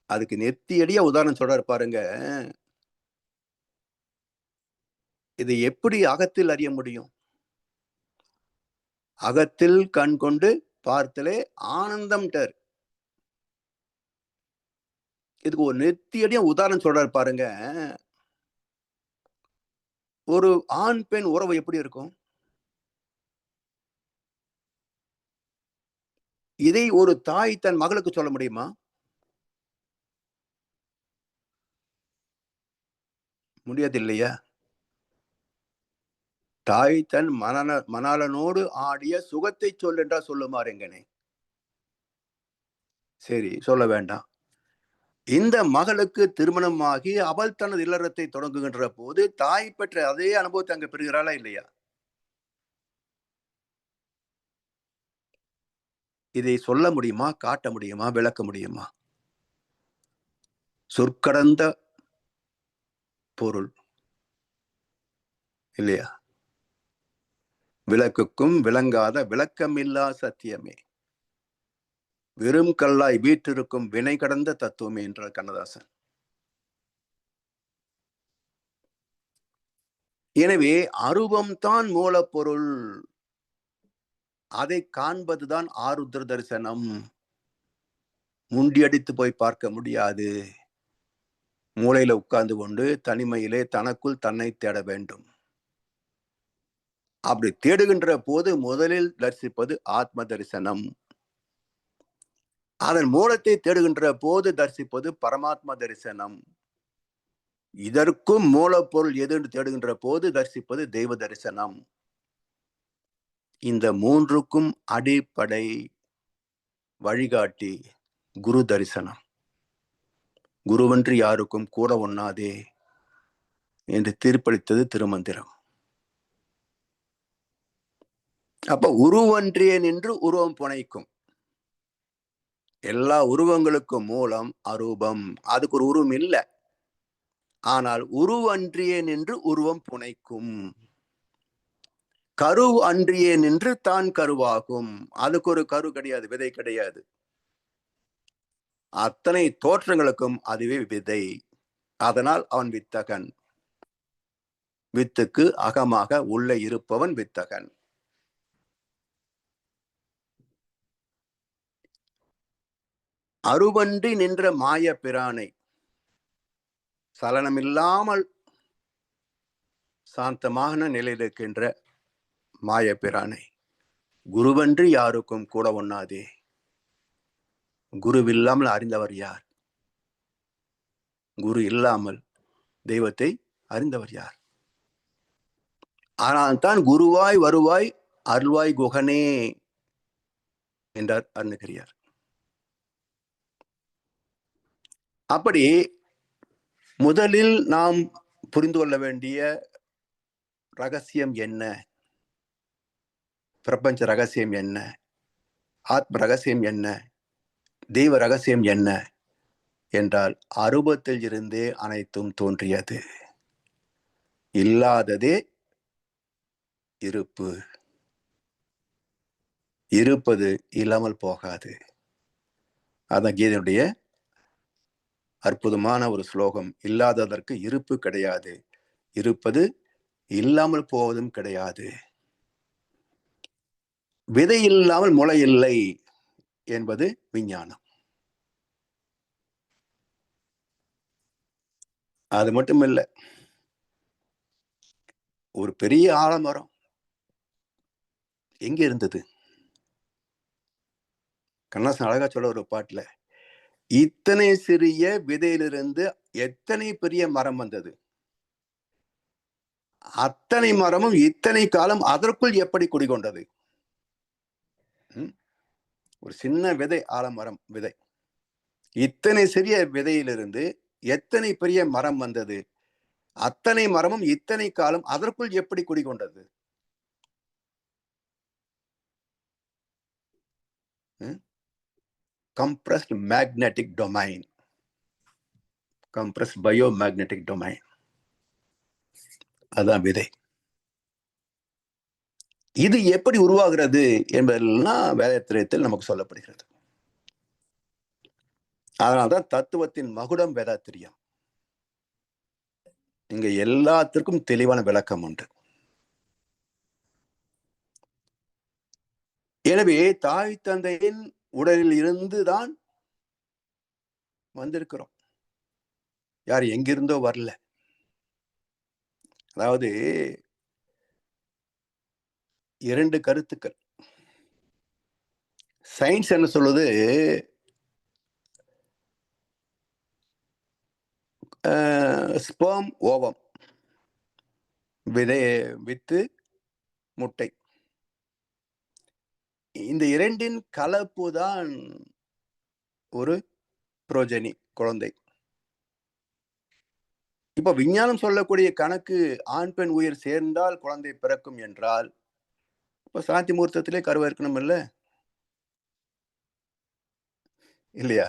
அதுக்கு நெத்தியடியா உதாரணம் சொல்றாரு பாருங்க. இதை எப்படி அகத்தில் அறிய முடியும்? அகத்தில் கண் கொண்டு பார்த்தலே ஆனந்தம். இதுக்கு ஒரு நெத்தியடியா உதாரணம் சொல்றாரு பாருங்க. ஒரு ஆண் பெண் உறவு எப்படி இருக்கும்? இதை ஒரு தாய் தன் மகளுக்கு சொல்ல முடியுமா? முடியாது இல்லையா? தாய் தன் மணாளனோடு ஆடிய சுகத்தை சொல் என்றா சொல்லுமாறு எங்கனே. சரி, சொல்ல வேண்டாம். இந்த மகளுக்கு திருமணமாகி அவள் தனது இல்லறத்தை தொடங்குகின்ற போது தாய் பெற்ற அதே அனுபவத்தை அங்க பெறுகிறாளா இல்லையா? இதை சொல்ல முடியுமா, காட்ட முடியுமா, விளக்க முடியுமா? சொற்கடந்த பொருள் இல்லையா? விளக்குக்கும் விளங்காத விளக்கமில்லா சத்தியமே, வெறும் கல்லாய் வீற்றிருக்கும் வினை கடந்த தத்துவமே என்றார் கண்ணதாசன். எனவே அரூபம் தான் மூலப்பொருள், அதை காண்பதுதான் ஆருத்ர தரிசனம். முண்டியடித்து போய் பார்க்க முடியாது. மூளையில உட்கார்ந்து கொண்டு தனிமையிலே தனக்குள் தன்னை தேட வேண்டும். அப்படி தேடுகின்ற போது முதலில் தரிசிப்பது ஆத்ம தரிசனம். அதன் மூலத்தை தேடுகின்ற போது தரிசிப்பது பரமாத்ம தரிசனம். இதற்கும் மூலப்பொருள் எது என்று தேடுகின்ற போது தரிசிப்பது தெய்வ தரிசனம். இந்த மூன்றுக்கும் அடிப்படை வழிகாட்டி குரு தரிசனம். குருவன்றி யாருக்கும் கூட ஒண்ணாதே என்று தீர்ப்பளித்தது திருமந்திரம். அப்ப உருவன்றியே நின்று உருவம் புனைக்கும். எல்லா உருவங்களுக்கும் மூலம் அரூபம். அதுக்கு ஒரு உருவம் இல்லை. ஆனால் உருவன்றியே நின்று உருவம் புனைக்கும். கரு அன்றியே நின்று தான் கருவாகும். அதுக்கு ஒரு கரு கிடையாது, விதை கிடையாது. அத்தனை தோற்றங்களுக்கும் அதுவே விதை. அதனால் அவன் வித்தகன். வித்துக்கு அகமாக உள்ளே இருப்பவன் வித்தகன். அருவன்றி நின்ற மாய பிரானை, சலனமில்லாமல் சாந்தமான நிலையில் இருக்கின்ற மாய பிரானை, குருவன்றி யாருக்கும் கூட ஒண்ணாதே. குருவில்லாமல் அறிந்தவர் யார்? குரு இல்லாமல் தெய்வத்தை அறிந்தவர் யார்? ஆனால் தான் குருவாய் வருவாய் அருள்வாய் குகனே என்றார் அருணகிரியார். அப்படி முதலில் நாம் புரிந்து கொள்ள வேண்டிய ரகசியம் என்ன? பிரபஞ்ச ரகசியம் என்ன? ஆத்ம ரகசியம் என்ன? தெய்வ ரகசியம் என்ன என்றால், அரூபத்தில் இருந்தே அனைத்தும் தோன்றியது. இல்லாததே இருப்பு. இருப்பது இல்லாமல் போகாது. அதான் கீதையுடைய அற்புதமான ஒரு ஸ்லோகம். இல்லாததற்கு இருப்பு கிடையாது, இருப்பது இல்லாமல் போவதும் கிடையாது. விதை இல்லாமல் முளை இல்லை என்பது விஞ்ஞானம். அது மட்டும் இல்லை, ஒரு பெரிய ஆலமரம் எங்க இருந்தது? கண்ணதாசன் அழகா சொல்ல ஒரு பாட்டுல, இத்தனை சிறிய விதையிலிருந்து எத்தனை பெரிய மரம் வந்தது, அத்தனை மரமும் இத்தனை காலம் அதற்குள் எப்படி குடிகொண்டது? ஒரு சின்ன விதை, ஆலமரம் விதை, இத்தனை சிறிய விதையிலிருந்து எத்தனை பெரிய மரம் வந்தது, அத்தனை மரமும் இத்தனை காலம் அதற்குள் எப்படி குடிகொண்டது? compressed magnetic domain, compressed biomagnetic domain. அதான் விதை. இது எப்படி உருவாகிறது என்பதெல்லாம் வேதாத்திரியத்தில் நமக்கு சொல்லப்படுகிறது. அதனால்தான் தத்துவத்தின் மகுடம் வேதாத்திரியம். இங்க எல்லாத்திற்கும் தெளிவான விளக்கம் உண்டு. எனவே தாய் தந்தையின் உடலில் இருந்துதான் வந்திருக்கிறோம். யார் எங்கிருந்தோ வரல. அதாவது இரண்டு கருத்துக்கள். சயின்ஸ் என்ன சொல்லுது, ஸ்பெர்ம் ஓவம், வித்து முட்டை. இந்த இரண்டின் கலப்பு தான் ஒரு புரோஜனி, குழந்தை. இப்ப விஞ்ஞானம் சொல்லக்கூடிய கணக்கு ஆண் பெண் உயிர் சேர்ந்தால் குழந்தை பிறக்கும் என்றால், இப்ப சாந்தி முகூர்த்தத்திலே கருவா இருக்கணும் இல்லையா?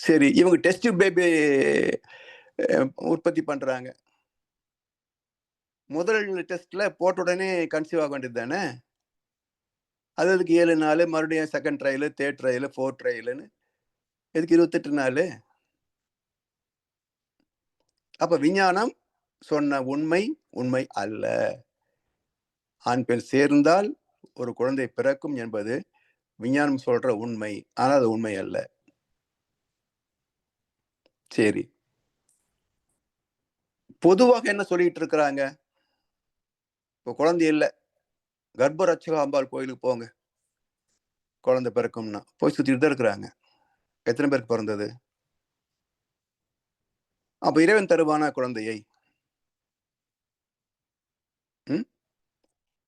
சரி, இவங்க டெஸ்ட் பேபி உற்பத்தி பண்றாங்க. முதல் டெஸ்ட்ல போட்ட உடனே கன்சீவ் ஆக வேண்டியது தானே? அதுக்கு 7 நாள், மறுபடியும் second trial, third trial, fourth ட்ரையல்னு எதுக்கு 28 நாள்? அப்ப விஞ்ஞானம் சொன்ன உண்மை உண்மை அல்ல. ஆண் பெண் சேர்ந்தால் ஒரு குழந்தை பிறக்கும் என்பது விஞ்ஞானம் சொல்ற உண்மை. ஆனால் அது உண்மை அல்ல. சரி, பொதுவாக என்ன சொல்லிட்டு இருக்கிறாங்க? இப்போ குழந்தை இல்லை, கர்ப்பரட்சக அம்பாள் கோயிலுக்கு போங்க, குழந்தை பிறக்கும்னா போய் சுத்திட்டு தான் இருக்கிறாங்க. எத்தனை பேருக்கு பிறந்தது? அப்ப இறைவன் தருவானா குழந்தையை?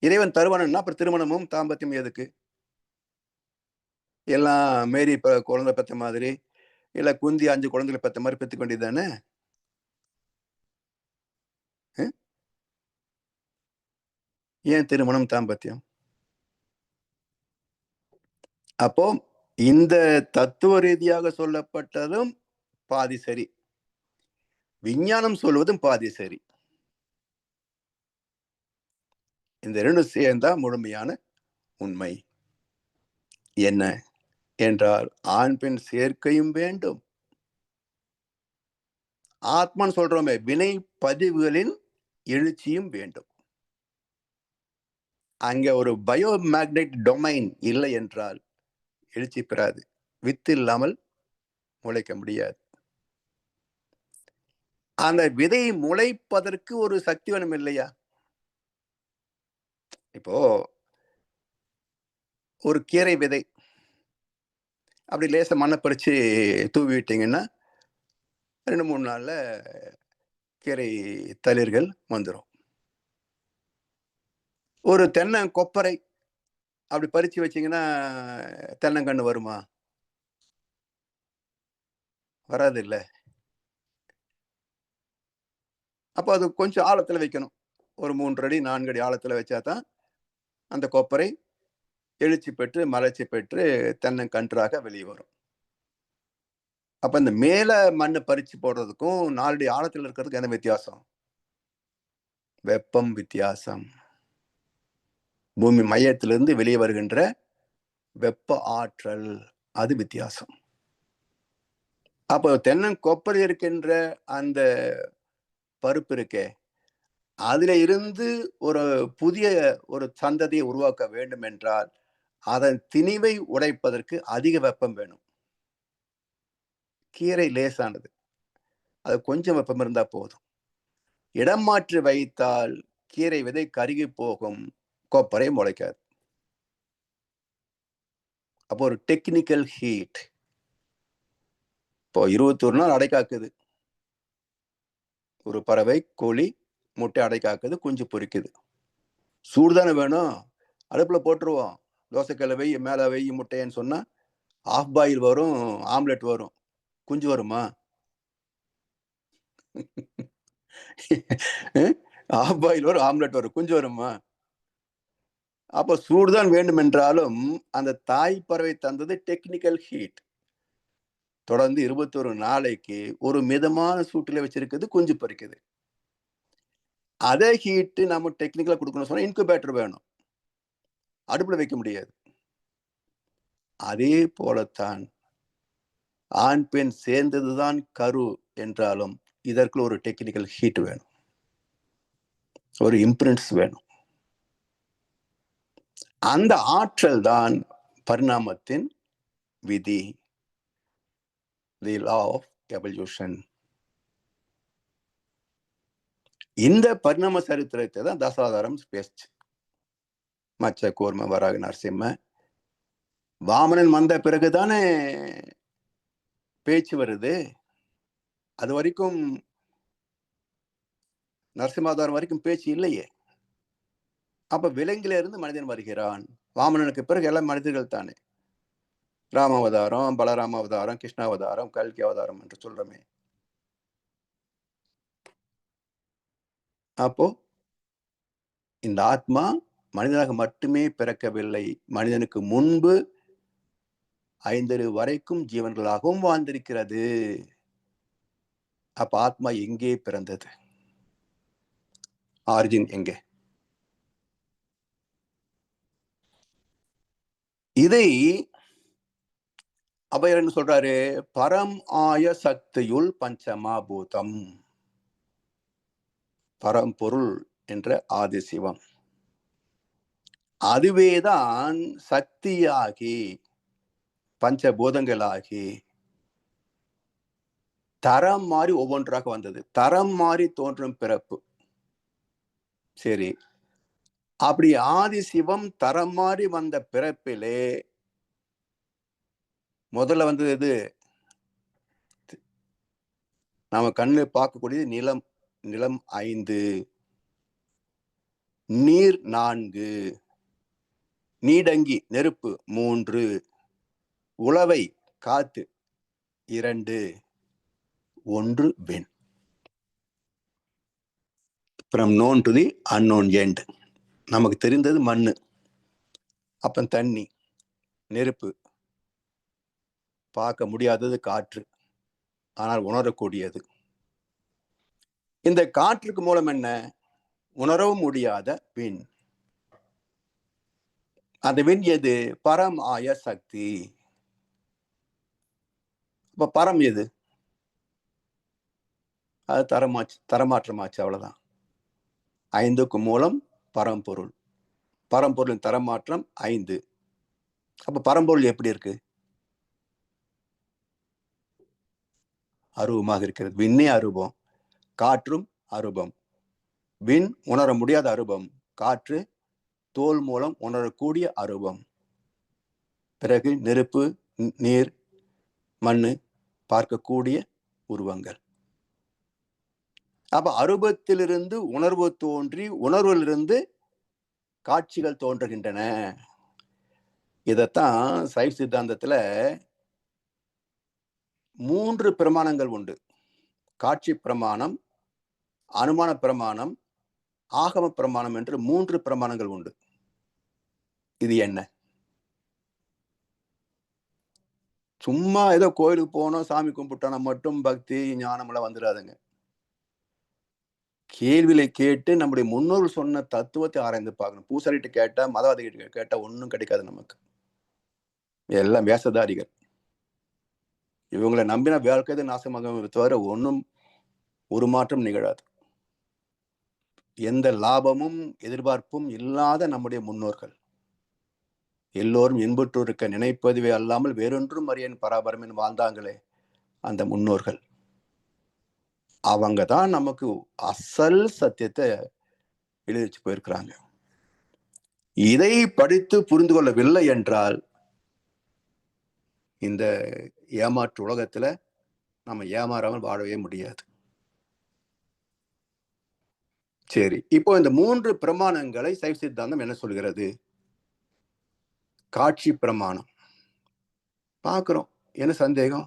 இறைவன் தருவானா? அப்புறம் திருமணமும் தாம்பத்தியம் எதுக்கு? எல்லாம் மேரி இப்ப குழந்தை பெற்ற மாதிரி, இல்ல குந்தி 5 குழந்தைகளை பெற்ற மாதிரி பெற்றுக்க வேண்டியது தானே? ஏன் திருமணம் தாம்பத்தியம்? அப்போ இந்த தத்துவ ரீதியாக சொல்லப்பட்டதும் பாதி சரி, விஞ்ஞானம் சொல்வதும் பாதி சரி. இந்த ரெண்டும் சேர்ந்தா முழுமையான உண்மை. என்ன என்றால் ஆண் பெண் சேர்க்கையும் வேண்டும். ஆத்மான்னு சொல்றோமே, வினை பதிவுகளின் எழுச்சியும் வேண்டும். அங்க ஒரு பயோ மேக்னெட் டொமைன் இல்லை என்றால் எழுச்சி பெறாது. வித்து இல்லாமல் முளைக்க முடியாது. அந்த விதை முளைப்பதற்கு ஒரு சக்தி வேணும் இல்லையா? இப்போ ஒரு கீரை விதை அப்படி லேச மண்ணை பறிச்சு தூவி விட்டீங்கன்னா 2-3 நாள்ல கீரை தளிர்கள் வந்துடும். ஒரு தென்னை கொப்பரை அப்படி பறிச்சு வச்சீங்கன்னா தென்னங்கன்று வருமா? வராது இல்ல. அப்போ அது கொஞ்சம் ஆழத்துல வைக்கணும். ஒரு 3 அடி 4 அடி ஆழத்துல வச்சா தான் அந்த கொப்பரை எழுச்சி பெற்று மலர்ச்சி பெற்று தென்னங்கன்றாக வெளியே வரும். அப்ப இந்த மேல மண்ணு பறிச்சு போடுறதுக்கும் 4 அடி ஆழத்துல இருக்கிறதுக்கு என்ன வித்தியாசம்? வெப்பம் வித்தியாசம். பூமி மையத்திலிருந்து வெளியே வருகின்ற வெப்ப ஆற்றல், அது வித்தியாசம். அப்போ தென்னங்கொப்பரை இருக்கின்ற அந்த பருப்பு இருக்கே, அதுல இருந்து ஒரு புதிய ஒரு சந்ததியை உருவாக்க வேண்டும் என்றால் அதன் திணிவை உடைப்பதற்கு அதிக வெப்பம் வேணும். கீரை லேசானது, அது கொஞ்சம் வெப்பம் இருந்தா போதும். இடம் மாற்றி வைத்தால் கீரை விதை கருகி போகும், கொப்பரை முளைக்காது. அப்போ ஒரு டெக்னிக்கல் ஹீட். இப்போ 21 நாள் அடை காக்குது ஒரு பறவை, கோழி, முட்டை அடை காக்குது, குஞ்சு பொரிக்குது. சூடுதானே வேணும், அடுப்புல போட்டுருவோம். தோசைக்கல்ல வை, மேல வை முட்டைன்னு சொன்னா ஆஃப் பாயில் வரும், ஆம்லெட் வரும், குஞ்சு வருமா? ஆஃப் பாயில் வரும், ஆம்லெட் வரும், குஞ்சு வருமா? அப்ப சூடுதான் வேண்டும் என்றாலும் அந்த தாய் பறவை தந்தது டெக்னிக்கல் ஹீட். தொடர்ந்து 21 நாளைக்கு ஒரு மிதமான சூட்டில வச்சிருக்குது, குஞ்சு பொரிக்குது. அதே ஹீட் நம்ம டெக்னிக்கலா கொடுக்கணும் சொன்னா இன்குபேட்டர் வேணும், அடுப்புல வைக்க முடியாது. அதே போலத்தான் ஆண் பெண் சேர்ந்ததுதான் கரு என்றாலும் இதற்கு ஒரு டெக்னிக்கல் ஹீட் வேணும், ஒரு இம்பிரின்ஸ் வேணும். அந்த ஆற்றல் தான் பரிணாமத்தின் விதி, தி லா ஆஃப் எவல்யூஷன். இந்த பரிணாம சரித்திரத்தை தான் தசாவதாரம் பேசுச்சு. மச்ச கூர்ம வராக நரசிம்ம வாமனன் வந்த பிறகுதானே பேச்சு வருது. அது வரைக்கும் நரசிம்மாவதாரம் வரைக்கும் பேச்சு இல்லையே. அப்ப விலங்கில இருந்து மனிதன் வருகிறான். வாமனனுக்கு பிறகு எல்லாம் மனிதர்கள் தானே. ராமாவதாரம், பலராம அவதாரம், கிருஷ்ணாவதாரம், கல்கி அவதாரம் என்று சொல்றோமே. அப்போ இந்த ஆத்மா மனிதனாக மட்டுமே பிறக்கவில்லை. மனிதனுக்கு முன்பு 5 வரைக்கும் ஜீவன்களாகவும் வாழ்ந்திருக்கிறது. அப்ப ஆத்மா எங்கே பிறந்தது? ஆரிஜின் எங்கே? இதை அபயர் என்ன சொல்றாரு? பரம் ஆய சக்தியுள் பஞ்சமாபூதம். பரம்பொருள் என்ற ஆதிசிவம், அதுவேதான் சக்தியாகி பஞ்சபூதங்களாகி தரம் மாறி ஒவ்வொன்றாக வந்தது. தரம் மாறி தோன்றும் பிறப்பு. சரி, அப்படி ஆதிசிவம் தரம் மாறி வந்த பிறப்பிலே முதல்ல வந்தது எது? நாம கண்ணு பார்க்கக்கூடியது நிலம். நிலம் 5, நீர் 4, நீடங்கி நெருப்பு 3, உளவை காத்து 2, 1 விண். From known to the unknown end. நமக்கு தெரிந்தது மண்ணு, அப்புறம் தண்ணி, நெருப்பு, பார்க்க முடியாதது காற்று, ஆனால் உணரக்கூடியது. இந்த காற்றுக்கு மூலம் என்ன? உணரவும் முடியாத விண். அந்த விண் எது? பரம் ஆய சக்தி. அப்ப பரம் எது? அது தரமாற்றமாச்சு, அவ்வளவுதான். 5க்கு மூலம் பரம்பொருள். பரம்பொருளின் தரமாற்றம் 5. அப்ப பரம்பொருள் எப்படி இருக்கு? அரூபமாக இருக்கிறது. விண்ணே அரூபம், காற்றும் அரூபம். விண் உணர முடியாத அரூபம், காற்று தோல் மூலம் உணரக்கூடிய அரூபம். பிறகு நெருப்பு, நீர், மண்ணு பார்க்கக்கூடிய உருவங்கள். அப்ப அரூபத்திலிருந்து உணர்வு தோன்றி, உணர்விலிருந்து காட்சிகள் தோன்றுகின்றன. இதத்தான் சைவ சித்தாந்தத்துல 3 பிரமாணங்கள் உண்டு. காட்சி பிரமாணம், அனுமான பிரமாணம், ஆகம பிரமாணம் என்று 3 பிரமாணங்கள் உண்டு. இது என்ன? சும்மா ஏதோ கோயிலுக்கு போனோம், சாமி கும்பிட்டோம்னா மட்டும் பக்தி ஞானம் எல்லாம் வந்துடாதுங்க. கேள்வியை கேட்டு நம்முடைய முன்னோர்கள் சொன்ன தத்துவத்தை ஆராய்ந்து பார்க்கணும். பூசாரிட்டு கேட்டா, மதவாதிகிட்ட கேட்டா ஒன்றும் கிடைக்காது நமக்கு. எல்லாம் வேஷதாரிகள். இவங்களை நம்பினா வாழ்க்கை நாசமாக தவிர ஒன்றும் ஒரு மாற்றம் நிகழாது. எந்த லாபமும் எதிர்பார்ப்பும் இல்லாத நம்முடைய முன்னோர்கள் எல்லோரும் இன்புற்று இருக்க நினைப்பதுவே அல்லாமல் வேறொன்றும் அறியன் பராபரமின் வாழ்ந்தாங்களே அந்த முன்னோர்கள். அவங்க தான் நமக்கு அசல் சத்தியத்தை எழுதி வச்சு போயிருக்கிறாங்க. இதை படித்து புரிந்து கொள்ளவில்லை என்றால் இந்த ஏமாற்று உலகத்துல நம்ம ஏமாறாமல் வாழவே முடியாது. சரி, இப்போ இந்த 3 பிரமாணங்களை சைவ சித்தாந்தம் என்ன சொல்கிறது? காட்சி பிரமாணம் பார்க்கிறோம், என்ன சந்தேகம்?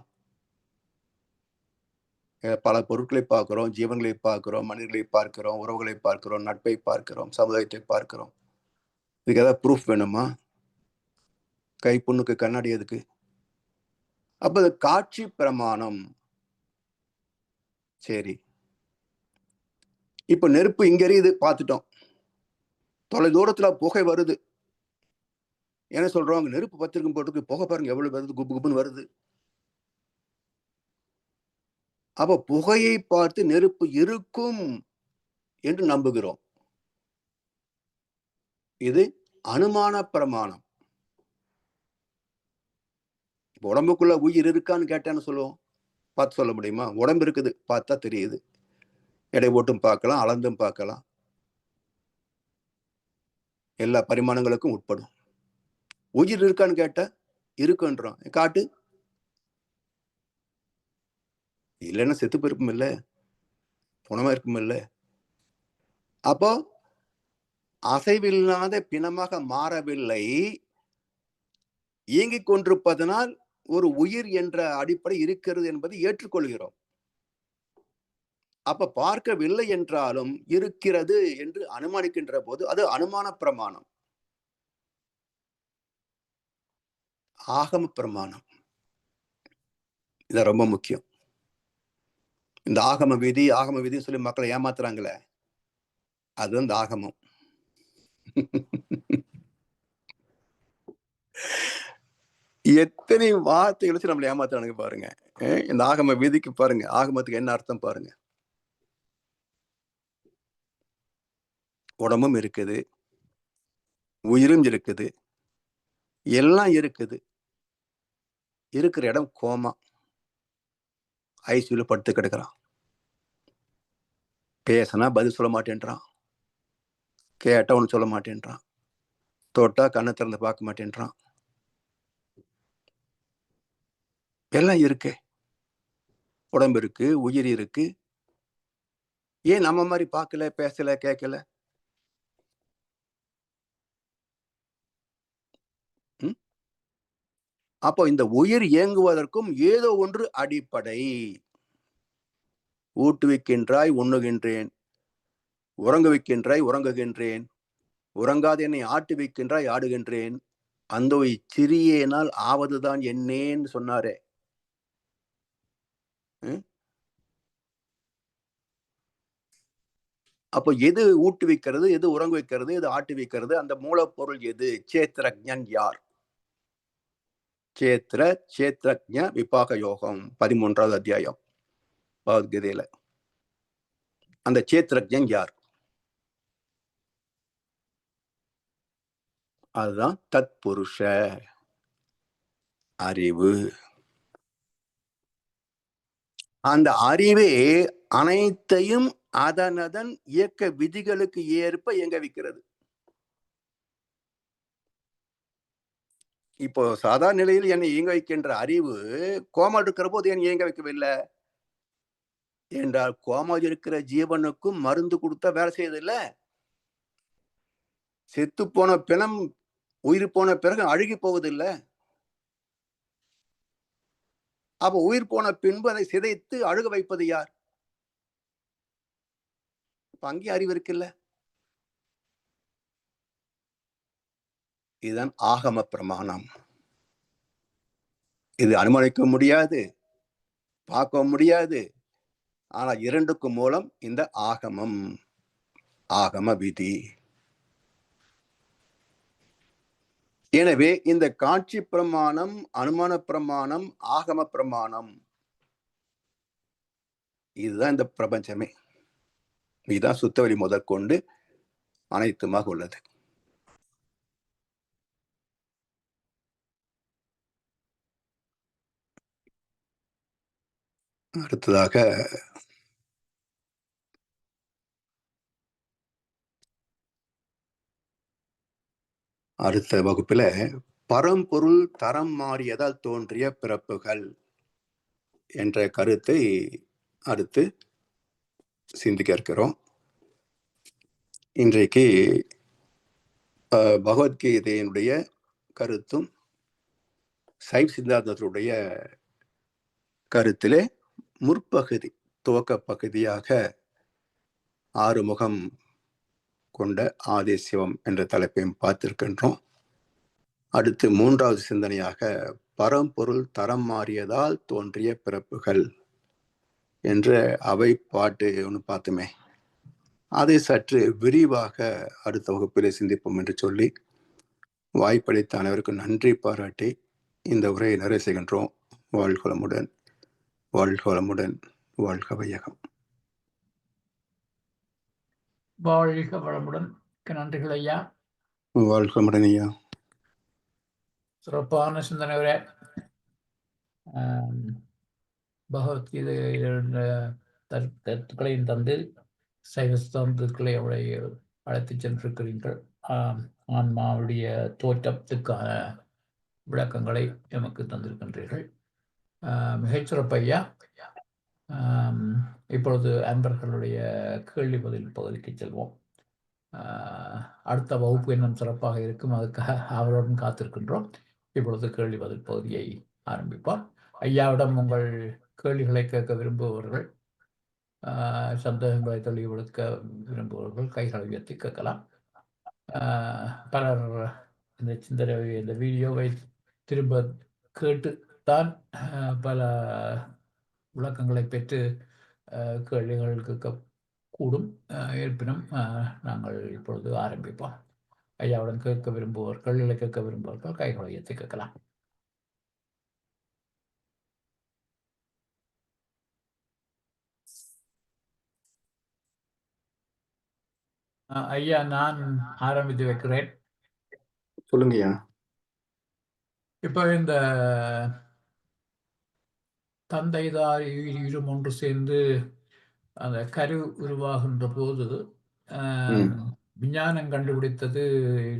பல பொருட்களை பார்க்கிறோம், ஜீவன்களை பார்க்கிறோம், மனிதர்களை பார்க்கிறோம், உறவுகளை பார்க்கிறோம், நட்பை பார்க்கிறோம், சமுதாயத்தை பார்க்கிறோம். இதுக்கு ஏதாவது ப்ரூஃப் வேணுமா? கை புண்ணுக்கு கண்ணாடி எதுக்கு? அப்ப காட்சி பிரமாணம். சரி, இப்ப நெருப்பு இங்க எரியுது, பார்த்துட்டோம். தொலை தூரத்துல புகை வருது. என்ன சொல்றோம்? நெருப்பு பத்திருக்கும் போட்டுக்கு புகை பாருங்க எவ்வளவு வருது, குப்பு குப்புன்னு வருது. அப்ப புகையை பார்த்து நெருப்பு இருக்கும் என்று நம்புகிறோம். இது அனுமான பிரமாணம். உடம்புக்குள்ள உயிர் இருக்கான்னு கேட்டான்னு சொல்லுவோம். பார்த்து சொல்ல முடியுமா? உடம்பு இருக்குது, பார்த்தா தெரியுது. எடை போட்டும் பார்க்கலாம், அளந்தும் பார்க்கலாம். எல்லா பரிமாணங்களுக்கும் உட்படும். உயிர் இருக்கான்னு கேட்டா இருக்குன்றோம். காட்டு, இல்லைன்னா செத்து போயிருக்கும் இல்ல, புனமா இருக்கும் இல்ல. அப்போ அசைவில்லாத பிணமாக மாறவில்லை, இயங்கிக் கொண்டிருப்பதனால் ஒரு உயிர் என்ற அடிப்படை இருக்கிறது என்பதை ஏற்றுக்கொள்கிறோம். அப்ப பார்க்கவில்லை என்றாலும் இருக்கிறது என்று அனுமானிக்கின்ற போது அது அனுமான பிரமாணம், ஆகம பிரமாணம். இது ரொம்ப முக்கியம். இந்த ஆகம விதி சொல்லி மக்களை ஏமாத்துறாங்களே, அது இந்த ஆகமம். எத்தனை வார்த்தைகள் வச்சு நம்மளை ஏமாத்துறானுங்க பாருங்க. இந்த ஆகம விதிக்கு பாருங்க, ஆகமத்துக்கு என்ன அர்த்தம் பாருங்க. உடம்பும் இருக்குது, உயிரும் இருக்குது, எல்லாம் இருக்குது. இருக்கிற இடம் கோமா, ஐசியூல படுத்து கிடக்குறான். பேசினா பதில் சொல்ல மாட்டேன்றான், கேட்டா ஒண்ணு சொல்ல மாட்டேன்றான், தொட்டா கண்ணை திறந்து பார்க்க மாட்டேன்றான். எல்லாம் இருக்கு, உடம்பு இருக்கு, உயிர் இருக்கு. ஏன் நம்ம மாதிரி பார்க்கல, பேசல, கேட்கல? அப்போ இந்த உயிர் இயங்குவதற்கும் ஏதோ ஒன்று அடிப்படை. ஊட்டுவிக்கின்றாய், உண்ணுகின்றேன். உறங்குவிக்கின்றாய், உறங்குகின்றேன். உறங்காத என்னை ஆட்டுவிக்கின்றாய், ஆடுகின்றேன். அந்த சிறியேனால் ஆவதுதான் என்னேன்னு சொன்னாரே. அப்போ எது ஊட்டுவிக்கிறது, எது உறங்க வைக்கிறது, எது ஆட்டு வைக்கிறது? அந்த மூலப்பொருள் எது? சேத்திரஜன் யார்? சேத்திரஜ விபாக யோகம் 13வது அத்தியாயம் பகவத்கீதையில. அந்த சேத்திரஜன் யார்? அதுதான் தத் புருஷ, அறிவு. அந்த அறிவே அனைத்தையும் அதனதன் இயக்க விதிகளுக்கு ஏற்ப இயங்க வைக்கிறது. இப்போ சாதாரண நிலையில் என்னை இயங்க வைக்கின்ற அறிவு கோமா இருக்கிற போது என்னை இயங்க வைக்கவில்லை என்றால், கோமா இருக்கிற ஜீவனுக்கும் மருந்து கொடுத்தா வேலை செய்யறதில்ல. செத்து போன பிணம் உயிர் போன பிறகு அழுகி போவதில்லை. அப்ப உயிர் போன பின்பு அதை சிதைத்து அழுக வைப்பது யார்? அங்கே அறிவு இருக்குல்ல. இதுதான் ஆகம பிரமாணம். இது அனுமானிக்க முடியாது, பார்க்க முடியாது. ஆனா இரண்டுக்கும் மூலம் இந்த ஆகமம், ஆகம விதி. எனவே இந்த காட்சி பிரமாணம், அனுமான பிரமாணம், ஆகம பிரமாணம், இதுதான் இந்த பிரபஞ்சமே. இதுதான் சுத்தவெளி முதற்கொண்டு அனைத்துமாக உள்ளது. அடுத்ததாக அடுத்த வகுப்புல பரம்பொருள் தரம் மாறியதால் தோன்றிய பிறப்புகள் என்ற கருத்தை அடுத்து சிந்திக்க இருக்கிறோம். இன்றைக்கு பகவத்கீதையினுடைய கருத்தும் சைவ சித்தாந்தத்தினுடைய கருத்திலே முற்பகுதி, துவக்க பகுதியாக ஆறுமுகம் கொண்ட ஆதிசிவம் என்ற தலைப்பையும் பார்த்திருக்கின்றோம். அடுத்து 3வது சிந்தனையாக பரம்பொருள் தரம் மாறியதால் தோன்றிய பிறப்புகள் என்ற அவை பாட்டு ஒன்று பார்த்துமே, அதை சற்று விரிவாக அடுத்த வகுப்பிலே சிந்திப்போம் என்று சொல்லி வாய்ப்பளித்த அனைவருக்கும் நன்றி பாராட்டி இந்த உரையை நிறைவு செய்கின்றோம். வாழ்க வளமுடன், வாழ்க வளமுடன், வாழ்க வையகம். வாழ்க வளமுடன். நன்றிகள் ஐயா. வாழ்க வளமுடன் ஐயா. சிறப்பான சிந்தனை உரை. பகவத்கீதையிலிருந்த கருத்துக்களையும் தந்து சைவ சித்தாந்தத்துக்களை அவளை அழைத்து சென்றிருக்கிறீர்கள். ஆன்மாவுடைய தோற்றத்துக்கான விளக்கங்களை எமக்கு தந்திருக்கின்றீர்கள். மிகச்சிறப்பு ஐயா. இப்பொழுது அன்பர்களுடைய கேள்வி பதில் பகுதிக்கு செல்வோம். அடுத்த வகுப்பு இன்னும் சிறப்பாக இருக்கும். அதுக்காக அவருடன் காத்திருக்கின்றோம். இப்பொழுது கேள்வி பதில் பகுதியை ஆரம்பிப்போம். ஐயாவிடம் உங்கள் கேள்விகளை கேட்க விரும்புபவர்கள், சந்தேகங்களை தெளிவுபடுத்த விரும்புபவர்கள் கைகளை உயர்த்தி கேட்கலாம். பலர் இந்த சிந்தனை இந்த வீடியோவை திரும்ப கேட்டுத்தான் பல விளக்கங்களை பெற்று கேள்விகள் கேட்கக்கூடும். இருப்பினும் நாங்கள் இப்பொழுது ஆரம்பிப்போம். ஐயாவுடன் கேட்க விரும்புவோர், கேள்விகளை கேட்க விரும்புவர்கள் கைகளை உயர்த்தி கேட்கலாம். ஐயா, நான் ஆரம்பித்து வைக்கிறேன். சொல்லுங்கய்யா. இப்போ இந்த தந்தை தாய் இரும் ஒன்று சேர்ந்து அந்த கரு உருவாகின்ற போது விஞ்ஞானம் கண்டுபிடித்தது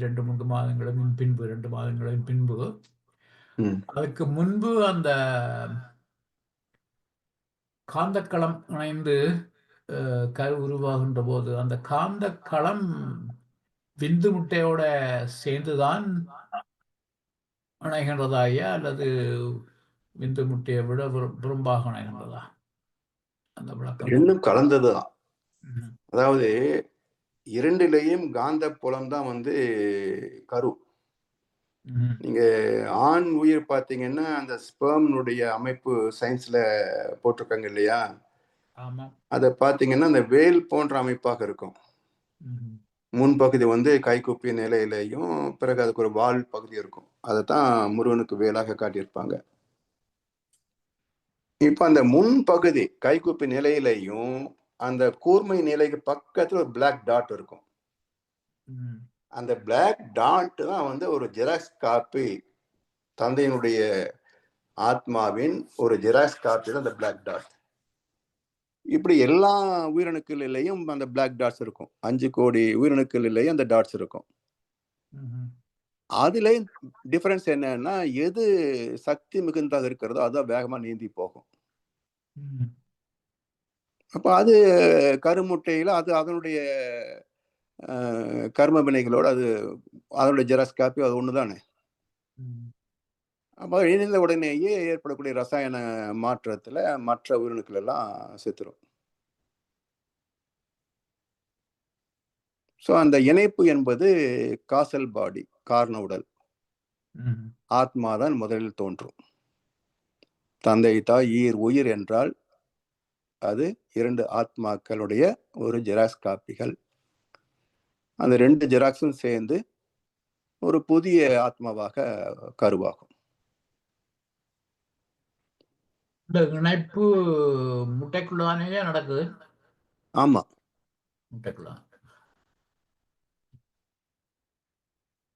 2-3 மாதங்களின் பின்பு, 2 மாதங்களின் பின்பு. அதுக்கு முன்பு அந்த காந்தக்களம் இணைந்து கரு உருவாகின்ற போது அந்த காந்தக்களம் விந்து முட்டையோட சேர்ந்துதான் இணைகின்றதா ஐயா, அல்லது விந்து முட்டையை விட புறம்பாக இணைகின்றதா? அந்த விளக்கம் ரெண்டும் கலந்ததுதான். அதாவது இரண்டிலேயும் காந்த புலம் தான் வந்து கரு. நீங்க ஆண் உயிர் பார்த்தீங்கன்னா அந்த ஸ்பெர்ம்னுடைய அமைப்பு சயின்ஸ்ல போட்டிருக்காங்க இல்லையா? அதை பார்த்தீங்கன்னா அந்த வேல் போன்ற அமைப்பாக இருக்கும். முன்பகுதி வந்து கைக்குப்பி நிலையிலையும், பிறகு அதுக்கு ஒரு வால் பகுதி இருக்கும். அதைத்தான் முருகனுக்கு வேலாக காட்டியிருப்பாங்க. இப்ப அந்த முன்பகுதி கைக்குப்பி நிலையிலையும் அந்த கூர்மை நிலைக்கு பக்கத்துல ஒரு பிளாக் டாட் இருக்கும். அந்த பிளாக் டாட் தான் வந்து ஒரு ஜெராக்ஸ் காப்பி, தந்தையினுடைய ஆத்மாவின் ஒரு ஜெராக்ஸ் காப்பி தான் அந்த பிளாக் டாட். இப்படி எல்லா உயிரணுக்களிலையும் அந்த பிளாக் டாட்ஸ் இருக்கும். 5 கோடி உயிரணுக்களிலையும் அந்த டாட்ஸ் இருக்கும். அதுல டிஃபரன்ஸ் என்னன்னா, எது சக்தி மிகுந்ததாக இருக்கிறதோ அதான் வேகமா நீந்தி போகும். அப்ப அது கருமுட்டையில அது அதனுடைய கர்ம வினைகளோட அது அதனுடைய ஜெராக்ஸ் காப்பி அது ஒண்ணுதானே. அப்ப இணைந்த உடனேயே ஏற்படக்கூடிய ரசாயன மாற்றத்துல மற்ற உயிரணுக்கள் எல்லாம் செத்துரும். ஸோ அந்த இணைப்பு என்பது காசல் பாடி, காரண உடல். ஆத்மாதான் முதலில் தோன்றும். தந்தை தாய் ஈர் உயிர் என்றால் அது 2 ஆத்மாக்களுடைய ஒரு ஜெராக்ஸ் காப்பிகள். அந்த 2 ஜெராக்ஸும் சேர்ந்து ஒரு புதிய ஆத்மாவாக கருவாகும். இந்த இணைப்பு முட்டைக்குள்ளதானே நடக்குது? ஆமா, முட்டைக்குள்ள.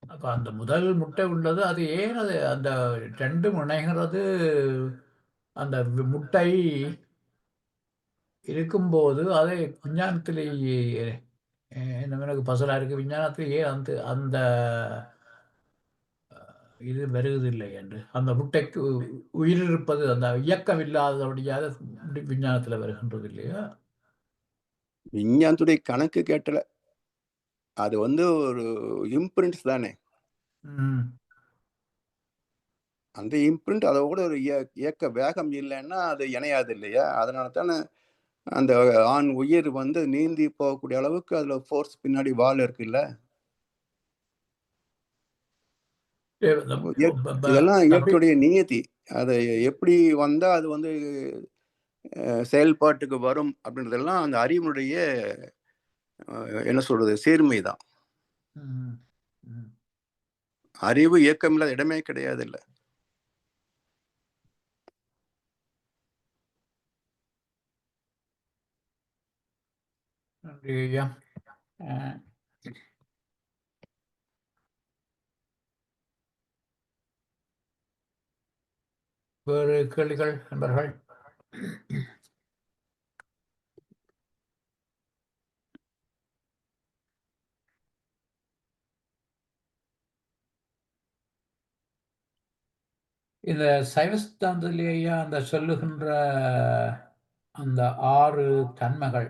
அப்ப அந்த முதல் முட்டை உள்ளது, அது ஏன் அது அந்த 2 இணைகிறது? அந்த முட்டை இருக்கும்போது அதை விஞ்ஞானத்திலேயே எனக்கு பசலா இருக்கு. விஞ்ஞானத்திலேயே அந்த அந்த இது வருவதில்லை என்று, அந்த முட்டைக்கு உயிர் இருப்பது, அந்த இயக்கம் இல்லாதபடியாக விஞ்ஞானத்துல வருகின்றது இல்லையா? விஞ்ஞானத்துடைய கணக்கு கேட்டல. அது வந்து ஒரு இம்பிரிண்ட்ஸ் தானே. அந்த இம்பிரிண்ட் அதோட ஒரு இயக்க வேகம் இல்லைன்னா அது இணையாது இல்லையா? அதனால தானே அந்த ஆண் உயிர் வந்து நீந்தி போகக்கூடிய அளவுக்கு அதுல ஃபோர்ஸ் பின்னாடி வால் இருக்குல்ல. இதெல்லாம் இயற்கையுடைய நியதி. அதை எப்படி வந்தா அது வந்து செயல்பாட்டுக்கு வரும் அப்படின்றதெல்லாம் அந்த அறிவினுடைய என்ன சொல்றது சீர்மைதான். அறிவு இயக்கம் இல்லாத இடமே கிடையாது இல்ல. நன்றி ஐயா. வேறு கேள்விகள் நண்பர்கள்? இந்த சைவ சித்தாந்தத்திலேயே அந்த சொல்லுகின்ற அந்த 6 தன்மைகள்,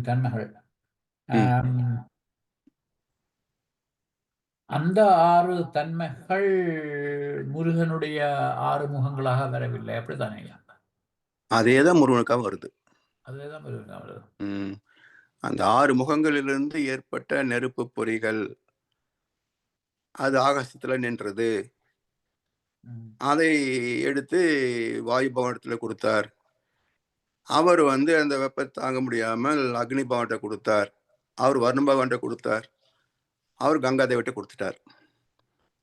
தன்மைகள் அந்த 6 தன்மைகள் முருகனுடைய 6 முகங்களாக வரவில்லை, அப்படித்தானே ஐயா? அதேதான் முருகனுக்காக வருது. அதேதான் முருகனுக்காக வருது. அந்த 6 முகங்களிலிருந்து ஏற்பட்ட நெருப்பு பொறிகள் அது ஆகாசத்துல நின்றது. அதை எடுத்து வாயு பகவானத்துல கொடுத்தார். அவர் அந்த வெப்பத்தை தாங்க முடியாமல் அக்னி பகவான்கிட்ட கொடுத்தார். அவர் வருண பகவான்கிட்ட கொடுத்தார். அவர் கங்காதேவிட்ட கொடுத்துட்டார்.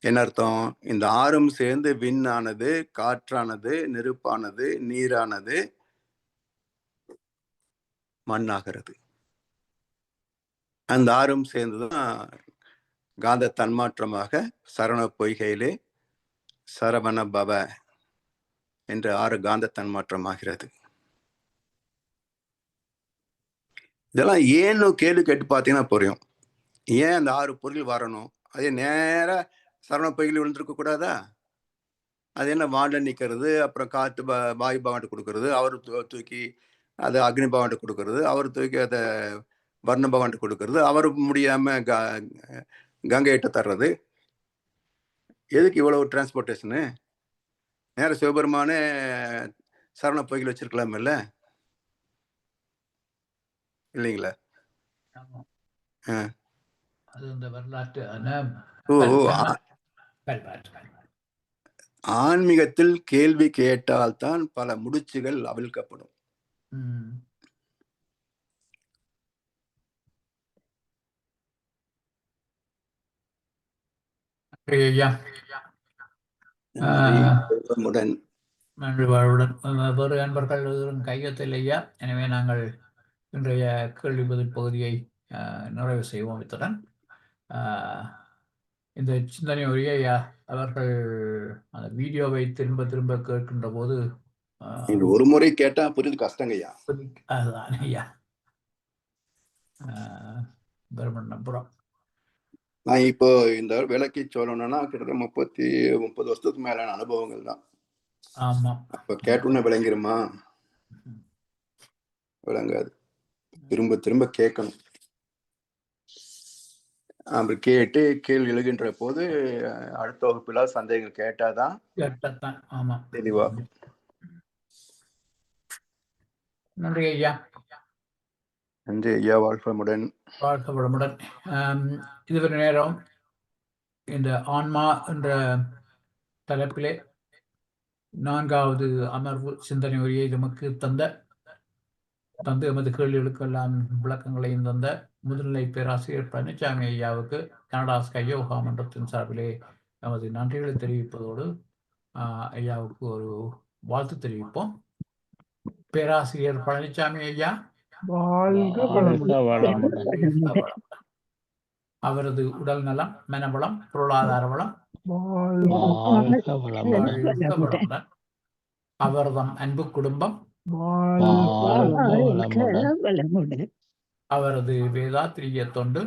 என்ன அர்த்தம்? இந்த 6ம் சேர்ந்து விண்ணானது, காற்றானது, நெருப்பானது, நீரானது, மண்ணாகிறது. அந்த 6ம் சேர்ந்துதான் காந்த தன்மாற்றமாக சரவண பொய்கையிலே சரவண பவ என்ற 6 காந்த தன்மாற்றமாகிறது. இதெல்லாம் ஏன்னு கேள்வி கேட்டு பார்த்தீங்கன்னா புரியும். ஏன் அந்த 6 பொருள் வரணும்? அதே நேரா சரவண பொய்கையில் விழுந்திருக்க கூடாதா? அது என்ன வாண்ட நிற்கிறது, அப்புறம் காற்று வாயு பகவான்கிட்ட கொடுக்கறது, அவர் தூக்கி அதை அக்னி பகவான்கிட்ட கொடுக்கறது, அவர் தூக்கி அதை வர்ண பகவான்கிட்ட கொடுக்கறது, அவர் முடியாம கங்கையிட்ட தர்றது. எதுக்கு இவ்வளவு டிரான்ஸ்போர்ட்டேஷனு? நேர சிவபெருமானே சரவண பொய்கையில் வச்சிருக்கலாம் இல்லைங்களா? அது இந்த வரலாற்று ஆன்மீகத்தில் கேள்வி கேட்டால்தான் பல முடிச்சுகள் அவிழ்க்கப்படும். வேறு அன்பர்கள் கையெழுத்தில் ஐயா. எனவே நாங்கள் இன்றைய கேள்வி பதில் பகுதியை நிறைவு செய்வோம். இத்துடன் இந்த சிந்தனை உரையை அவர்கள் அந்த வீடியோவை திரும்ப திரும்ப கேட்கின்ற போது ஒரு முறை கேட்டா புரியுது கஷ்டங்கய்யா. அதுதான் ஐயா. நம்புறோம். நான் இப்போ இந்த விளக்கி சொல்லணும்னா கிட்டத்தட்ட 30 வருஷத்துக்கு மேலான அனுபவங்கள் தான். ஆமா. அப்ப கேட்டோன்னே விளங்கிருமா? விளங்காது. திரும்ப திரும்ப கேட்கணும். அப்படி கேட்டு கேள்வி எழுகின்ற போது அடுத்த வகுப்புல சந்தேகங்கள் கேட்டாதான் தெளிவா. நன்றி ஐயா. நன்றி ஐயா. வாழ்வமுடன். வாழ்வமுடன். இதுவரை நேரம் இந்த ஆன்மா என்ற தலைப்பிலே 4வது அமர்வு சிந்தனை உரையை நமக்கு தந்து எமது கேள்விகளுக்கெல்லாம் விளக்கங்களையும் தந்த முதுநிலை பேராசிரியர் பழனிசாமி ஐயாவுக்கு கனடா ஸ்கை யோகா மன்றத்தின் சார்பிலே நமது நன்றிகளை தெரிவிப்பதோடு ஐயாவுக்கு ஒரு வாழ்த்து தெரிவிப்போம். பேராசிரியர் பழனிசாமி ஐயா அவரது உடல் நலம், மனவளம், பொருளாதார வளம், அவரது அன்பு குடும்பம், அவரது வேதாத்திரிய தொண்டு